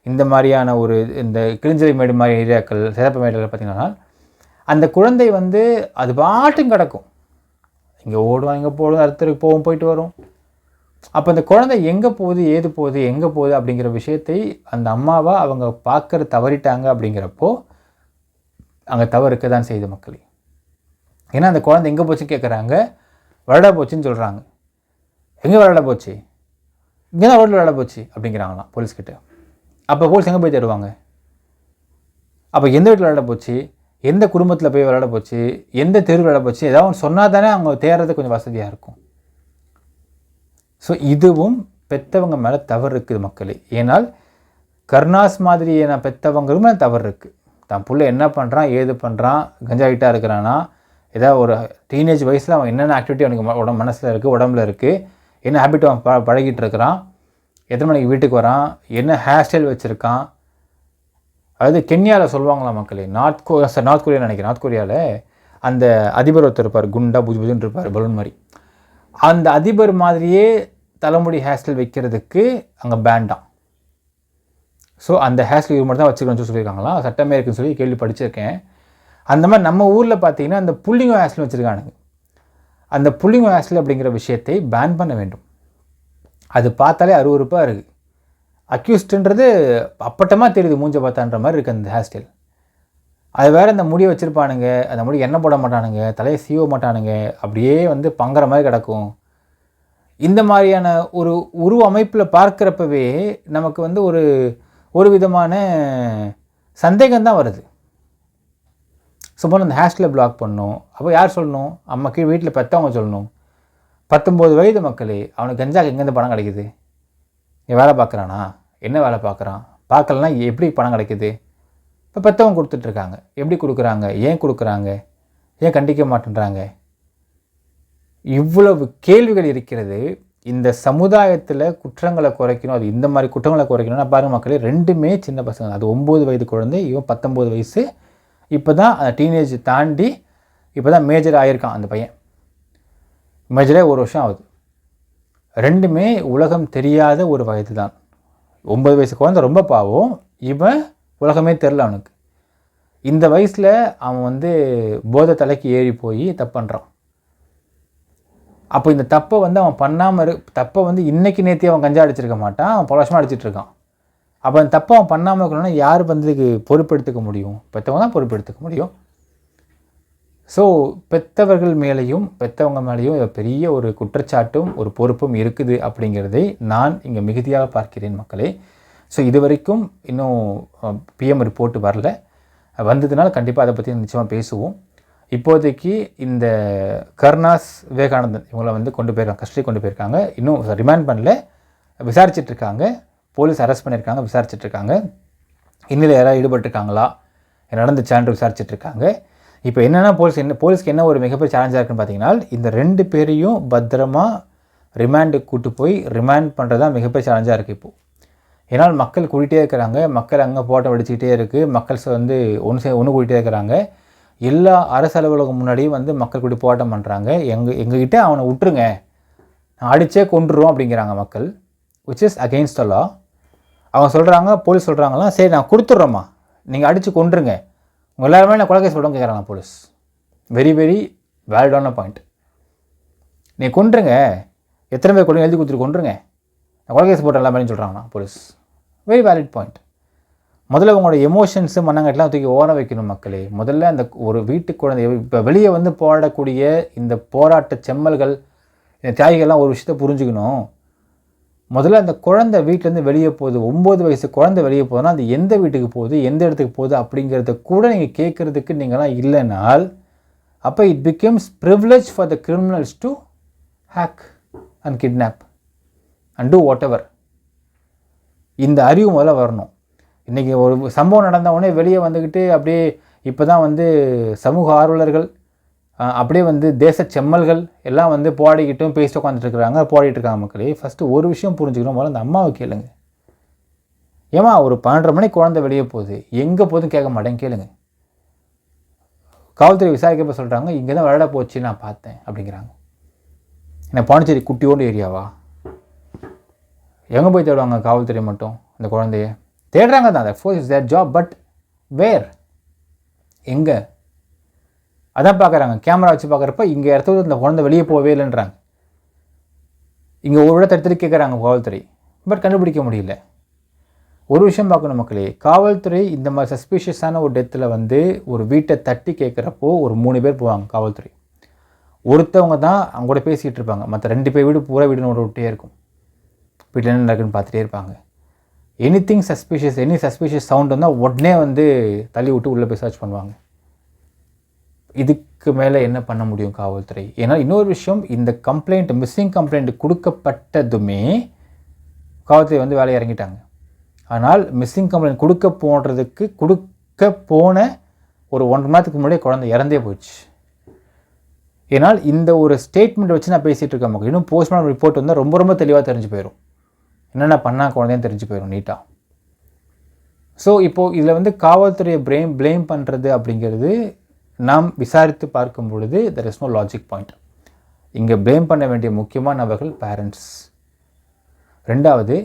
இந்த மாதிரியான இந்த கிளிஞ்சலை மேடு மாதிரி ஏரியாக்கள், சிறப்பு மேடுகள் பார்த்தீங்கன்னா அந்த குழந்தை அது பாட்டும் கிடக்கும். இங்கே ஓடுவோம், இங்கே போடுவோம், அடுத்தருக்கு போவோம், போயிட்டு வரும். அப்போ அந்த குழந்தை எங்கே போகுது, ஏது போகுது, எங்கே போகுது அப்படிங்கிற விஷயத்தை அந்த அம்மாவை அவங்க பார்க்குற தவறிட்டாங்க. அப்படிங்கிறப்போ அங்கே தவறுக்க தான் செய்யுது மக்களே. ஏன்னா அந்த குழந்தை எங்கே போச்சுன்னு கேட்குறாங்க, விளையாட போச்சுன்னு சொல்கிறாங்க. எங்கே விளையாட போச்சு? இங்கே தான் ரோட்டில் விளையாட போச்சு அப்படிங்கிறாங்களாம் போலீஸ்கிட்ட. அப்போ போலீஸ் எங்கே போய் தேடுவாங்க? அப்போ எந்த வீட்டில் விளையாட போச்சு, எந்த குடும்பத்தில் போய் விளையாட போச்சு, எந்த தெரு விளையாட போச்சு, ஏதாவது ஒன்று சொன்னால் தானே அவங்க தேடுறது கொஞ்சம் வசதியாக இருக்கும். ஸோ இதுவும் பெற்றவங்க மேலே தவறு இருக்குது மக்களே. ஏன்னால் கருணாஸ் மாதிரியான பெற்றவங்களும் மேலே தவறு இருக்குது. தான் பிள்ளை என்ன பண்ணுறான், ஏது பண்ணுறான், கஞ்சாயிட்டாக இருக்கிறான்னா, ஏதாவது ஒரு டீனேஜ் வயசில் அவன் என்னென்ன ஆக்டிவிட்டி அவனுக்கு மனசில் இருக்குது, உடம்புல இருக்குது, என்ன ஹேபிட் அவன் பழகிட்டு இருக்கிறான், எத்தனை மணிக்கு வீட்டுக்கு வரான், என்ன ஹேர் ஸ்டைல் வச்சுருக்கான். அதாவது கென்யாவில் சொல்லுவாங்களாம் மக்களே, நார்த் கொரியா நினைக்கிறேன், நார்த் கொரியாவில் அந்த அதிபர் ஒருத்தர் இருப்பார், குண்டா புஜுன்னு இருப்பார், பலூன் மாதிரி. அந்த அதிபர் மாதிரியே தலைமுடி ஹேர் ஸ்டைல் வைக்கிறதுக்கு அங்கே பேண்டாம். ஸோ அந்த ஹேர் ஸ்டைல் மட்டும் தான் வச்சுக்கணும்னு சொல்லியிருக்காங்களா, சட்டமே இருக்குன்னு சொல்லி கேள்வி படிச்சிருக்கேன். அந்த மாதிரி நம்ம ஊரில் பார்த்தீங்கன்னா அந்த புல்லிங்கோ ஹேர் ஸ்டைல் வச்சுருக்கானுங்க. அந்த புல்லிங்கோ ஹேர் ஸ்டைல் அப்படிங்கிற விஷயத்தை பேன் பண்ண வேண்டும். அது பார்த்தாலே அருவருப்பாக இருக்குது. அக்யூஸ்டுன்றது அப்பட்டமாக தெரியுது, மூஞ்ச பார்த்தான்ற மாதிரி இருக்குது அந்த ஹேர் ஸ்டைல். அது வேறு அந்த முடியை வச்சுருப்பானுங்க, அந்த முடி எண்ணெய் போட மாட்டானுங்க, தலையை சீவ மாட்டானுங்க, அப்படியே பங்குற மாதிரி கிடக்கும். இந்த மாதிரியான ஒரு உருவ அமைப்பில் பார்க்குறப்பவே நமக்கு ஒரு விதமான சந்தேகம் தான் வருது. சும்மா அந்த ஹேர் ஸ்டைலை பிளாக் பண்ணணும். அப்போ யார் சொல்லணும்? அம்மா கீழே வீட்டில் பெற்றவங்க சொல்லணும். 19 வயது மக்களே, அவனுக்கு கஞ்சாக்கு எங்கேருந்து பணம் கிடைக்குது? வேலை பார்க்குறானா? என்ன வேலை பார்க்குறான்? பார்க்கலனா எப்படி பணம் கிடைக்குது? இப்போ பெற்றவங்க கொடுத்துட்ருக்காங்க. எப்படி கொடுக்குறாங்க? ஏன் கொடுக்குறாங்க? ஏன் கண்டிக்க மாட்டேன்றாங்க? இவ்வளவு கேள்விகள் இருக்கிறது. இந்த சமுதாயத்தில் குற்றங்களை குறைக்கணும், அது இந்த மாதிரி குற்றங்களை குறைக்கணும்னா பாருங்கள் மக்களே, ரெண்டுமே சின்ன பசங்க. அது 9 வயது குழந்தை, இவன் 19 வயசு. இப்போ தான் அந்த டீனேஜ் தாண்டி இப்போ தான் மேஜர் ஆகியிருக்கான் அந்த பையன். மேஜரே 1 வருஷம் ஆகுது. ரெண்டுமே உலகம் தெரியாத ஒரு வயது தான். 9 வயசு குழந்தை ரொம்ப பாவம், இவன் உலகமே தெரில அவனுக்கு. இந்த வயசில் அவன் போதை தலைக்கு ஏறி போய் தப்பு பண்ணுறான். அப்போ இந்த தப்பை அவன் பண்ணாமல் தப்பை இன்றைக்கி நேற்று அவன் கஞ்சா அடிச்சிருக்க மாட்டான், அவன் பல வருஷமாக அடிச்சிட்ருக்கான். அப்போ அந்த தப்பை அவன் பண்ணாமல் இருக்கணும்னா யார் இதுக்கு பொறுப்பெடுத்துக்க முடியும்? பெற்றவங்க தான் பொறுப்பெடுத்துக்க முடியும். ஸோ பெற்றவர்கள் மேலேயும் பெற்றவங்க மேலேயும் பெரிய ஒரு குற்றச்சாட்டும் ஒரு பொறுப்பும் இருக்குது அப்படிங்கிறதை நான் இங்கே மிகுதியாக பார்க்கிறேன் மக்களே. ஸோ இது வரைக்கும் இன்னும் பிஎம் ரிப்போர்ட் வரல. வந்ததுனால கண்டிப்பாக அதை பற்றி நிச்சயமாக பேசுவோம். இப்போதைக்கு இந்த கருணாஸ் விவேகானந்தன் இவங்களை கொண்டு போயிருக்காங்க, கஸ்டடி கொண்டு போயிருக்காங்க. இன்னும் ரிமாண்ட் பண்ணல, விசாரிச்சிட்ருக்காங்க. போலீஸ் அரெஸ்ட் பண்ணியிருக்காங்க, விசாரிச்சிட்ருக்காங்க. இன்னில் யாராவது ஈடுபட்டிருக்காங்களா, நடந்துச்சான்று விசாரிச்சிட்ருக்காங்க. இப்போ என்னென்னா போலீஸ்க்கு என்ன ஒரு மிகப்பெரிய சேலஞ்சாக இருக்குன்னு பார்த்தீங்கன்னா, இந்த 2 பேரையும் பத்திரமா ரிமாண்டுக்கு கூட்டு போய் ரிமாண்ட் பண்ணுறது தான் மிகப்பெரிய சேலஞ்சாக இருக்குது இப்போது. ஏன்னால் மக்கள் கூட்டிகிட்டே இருக்கிறாங்க, மக்கள் அங்கே போட்டோ வெடிச்சிக்கிட்டே இருக்குது, மக்கள் ஒன்று கூட்டிகிட்டே இருக்கிறாங்க. எல்லா அரசு அலுவலகம் முன்னாடியும் மக்கள் கூட்டி போராட்டம் பண்ணுறாங்க. எங்ககிட்ட அவனை விட்டுருங்க, அடித்தே கொண்டுருவோம் அப்படிங்கிறாங்க மக்கள், விச் இஸ் அகெயின்ஸ்ட் த லா. அவங்க சொல்கிறாங்க, போலீஸ் சொல்கிறாங்களாம், சரி நான் கொடுத்துட்றோம்மா, நீங்கள் அடித்து கொண்டுருங்க, உங்கள் எல்லாருமே நான் கொலை கேஸ் போடுவோம் கேட்குறாங்க போலீஸ். வெரி வெரி வேலிடான பாயிண்ட். நீங்கள் கொண்டுருங்க, எத்தனை பேர் கொண்டு எழுதி கொடுத்துட்டு கொண்டுருங்க, நான் கொலை கேஸ் போட்டு எல்லாமே சொல்கிறாங்கண்ணா போலீஸ். Very valid point. முதல்ல உங்களோட எமோஷன்ஸு மண்ணங்கட்டெலாம் தூக்கி ஓர வைக்கணும் மக்களே. முதல்ல அந்த ஒரு வீட்டு குழந்தை இப்போ வெளியே போராடக்கூடிய இந்த போராட்ட செம்மல்கள், இந்த தியாகிகள்லாம் ஒரு விஷயத்தை புரிஞ்சுக்கணும். முதல்ல அந்த குழந்தை வீட்டிலேருந்து வெளியே போகுது, 9 வயசு குழந்தை வெளியே போகுதுன்னா அது எந்த வீட்டுக்கு போகுது, எந்த இடத்துக்கு போகுது அப்படிங்கிறத கூட நீங்கள் கேட்குறதுக்கு நீங்கள்லாம் இல்லைனால், அப்போ it becomes privilege for the criminals to hack and kidnap and do whatever. இந்த அறிவு முதல்ல வரணும். இன்றைக்கி ஒரு சம்பவம் நடந்தவுடனே வெளியே வந்துக்கிட்டு அப்படியே இப்போ தான் சமூக ஆர்வலர்கள் அப்படியே தேச செம்மல்கள் எல்லாம் போராடிக்கிட்டும் பேசிட்டு உட்காந்துட்டுருக்குறாங்க, போராடிட்டுருக்காங்க மக்களே. ஃபஸ்ட்டு ஒரு விஷயம் புரிஞ்சுக்கணும், முதல்ல அந்த அம்மாவை கேளுங்க. ஏமா ஒரு 12:30 மணிக்கு குழந்தை வெளியே போகுது, எங்கே போதும் கேட்க மாட்டேன், கேளுங்க. காவல்துறை விசாரிக்கப்போ சொல்கிறாங்க, இங்கே தான் விளையாட போச்சு நான் பார்த்தேன் அப்படிங்கிறாங்க. என்ன பாண்டிச்சேரி குட்டியோண்டு ஏரியாவா? எங்கே போய் தேடுவாங்க காவல்துறை மட்டும் அந்த குழந்தைய? தேடுறாங்க தான், of course is their job, but where, எங்கே? அதான் பார்க்குறாங்க, கேமரா வச்சு பார்க்குறப்ப இங்கே இடத்துல இந்த குழந்தை வெளியே போகவே இல்லைன்றாங்க. இங்கே ஒரு இடத்த எடுத்துகிட்டு கேட்குறாங்க காவல்துறை, பட் கண்டுபிடிக்க முடியல. ஒரு விஷயம் பார்க்கணும் மக்களே, காவல்துறை இந்த மாதிரி சஸ்பீஷியஸான ஒரு டெத்தில் ஒரு வீட்டை தட்டி கேட்குறப்போ ஒரு 3 பேர் போவாங்க காவல்துறை. ஒருத்தவங்க தான் அவங்க கூட பேசிகிட்டு இருப்பாங்க, மற்ற 2 பேர் வீடு பூரா வீடு விட்டே இருக்கும், வீட்டில் என்ன நடக்குன்னு பார்த்துட்டே இருப்பாங்க. எனி சஸ்பீஷியஸ் சவுண்ட் வந்தால் உடனே தள்ளி விட்டு உள்ளே போய் சர்ச் பண்ணுவாங்க. இதுக்கு மேலே என்ன பண்ண முடியும் காவல்துறை? ஏன்னா இன்னொரு விஷயம், இந்த கம்ப்ளைண்ட், மிஸ்ஸிங் கம்ப்ளைண்ட் கொடுக்கப்பட்டதுமே காவல்துறை வேலையை இறங்கிட்டாங்க. ஆனால் மிஸ்ஸிங் கம்ப்ளைண்ட் கொடுக்க போன ஒரு 1.5 மணி நேரத்துக்கு முன்னாடியே குழந்தை இறந்தே போயிடுச்சு. ஏன்னால் இந்த ஒரு ஸ்டேட்மெண்ட் வச்சு நான் பேசிகிட்டு இருக்கேன் மக்கள். இன்னும் போஸ்ட்மார்ட்டம் ரிப்போர்ட் ரொம்ப ரொம்ப தெளிவாக தெரிஞ்சு போயிடும், என்னென்ன பண்ணால் குழந்தையும் தெரிஞ்சு போயிடும் நீட்டாக. ஸோ இப்போது இதில் காவல்துறையை ப்ளேம் பண்ணுறது அப்படிங்கிறது நாம் விசாரித்து பார்க்கும் பொழுது there is no logic point. இங்கே ப்ளேம் பண்ண வேண்டிய முக்கியமான நபர்கள் பேரண்ட்ஸ். 2வது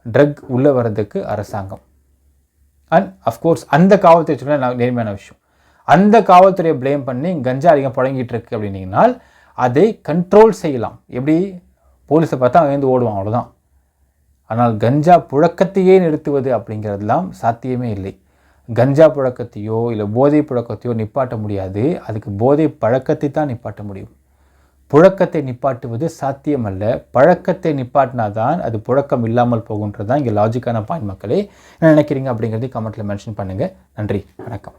ட்ரக் உள்ளே வர்றதுக்கு அரசாங்கம். அண்ட் அஃப்கோர்ஸ் அந்த காவல்துறை சொன்ன நேர்மையான விஷயம், அந்த காவல்துறையை ப்ளேம் பண்ணி கஞ்சா அதிகம் புழங்கிட்டு இருக்கு அப்படின்னீங்கன்னா அதை கண்ட்ரோல் செய்யலாம். எப்படி? போலீஸை பார்த்தா எழுந்து ஓடுவான், அவ்வளோதான். ஆனால் கஞ்சா புழக்கத்தையே நிறுத்துவது அப்படிங்கிறதுலாம் சாத்தியமே இல்லை. கஞ்சா புழக்கத்தையோ இல்லை போதை புழக்கத்தையோ நிப்பாட்ட முடியாது, அதுக்கு போதை பழக்கத்தை தான் நிப்பாட்ட முடியும். புழக்கத்தை நிப்பாட்டுவது சாத்தியமல்ல, பழக்கத்தை நிப்பாட்டினாதான் அது புழக்கம் இல்லாமல் போகுன்றது தான் இங்கே லாஜிக்கான பாயிண்ட் மக்களே. என்ன நினைக்கிறீங்க அப்படிங்கிறதையும் கமெண்ட்டில் மென்ஷன் பண்ணுங்கள். நன்றி, வணக்கம்.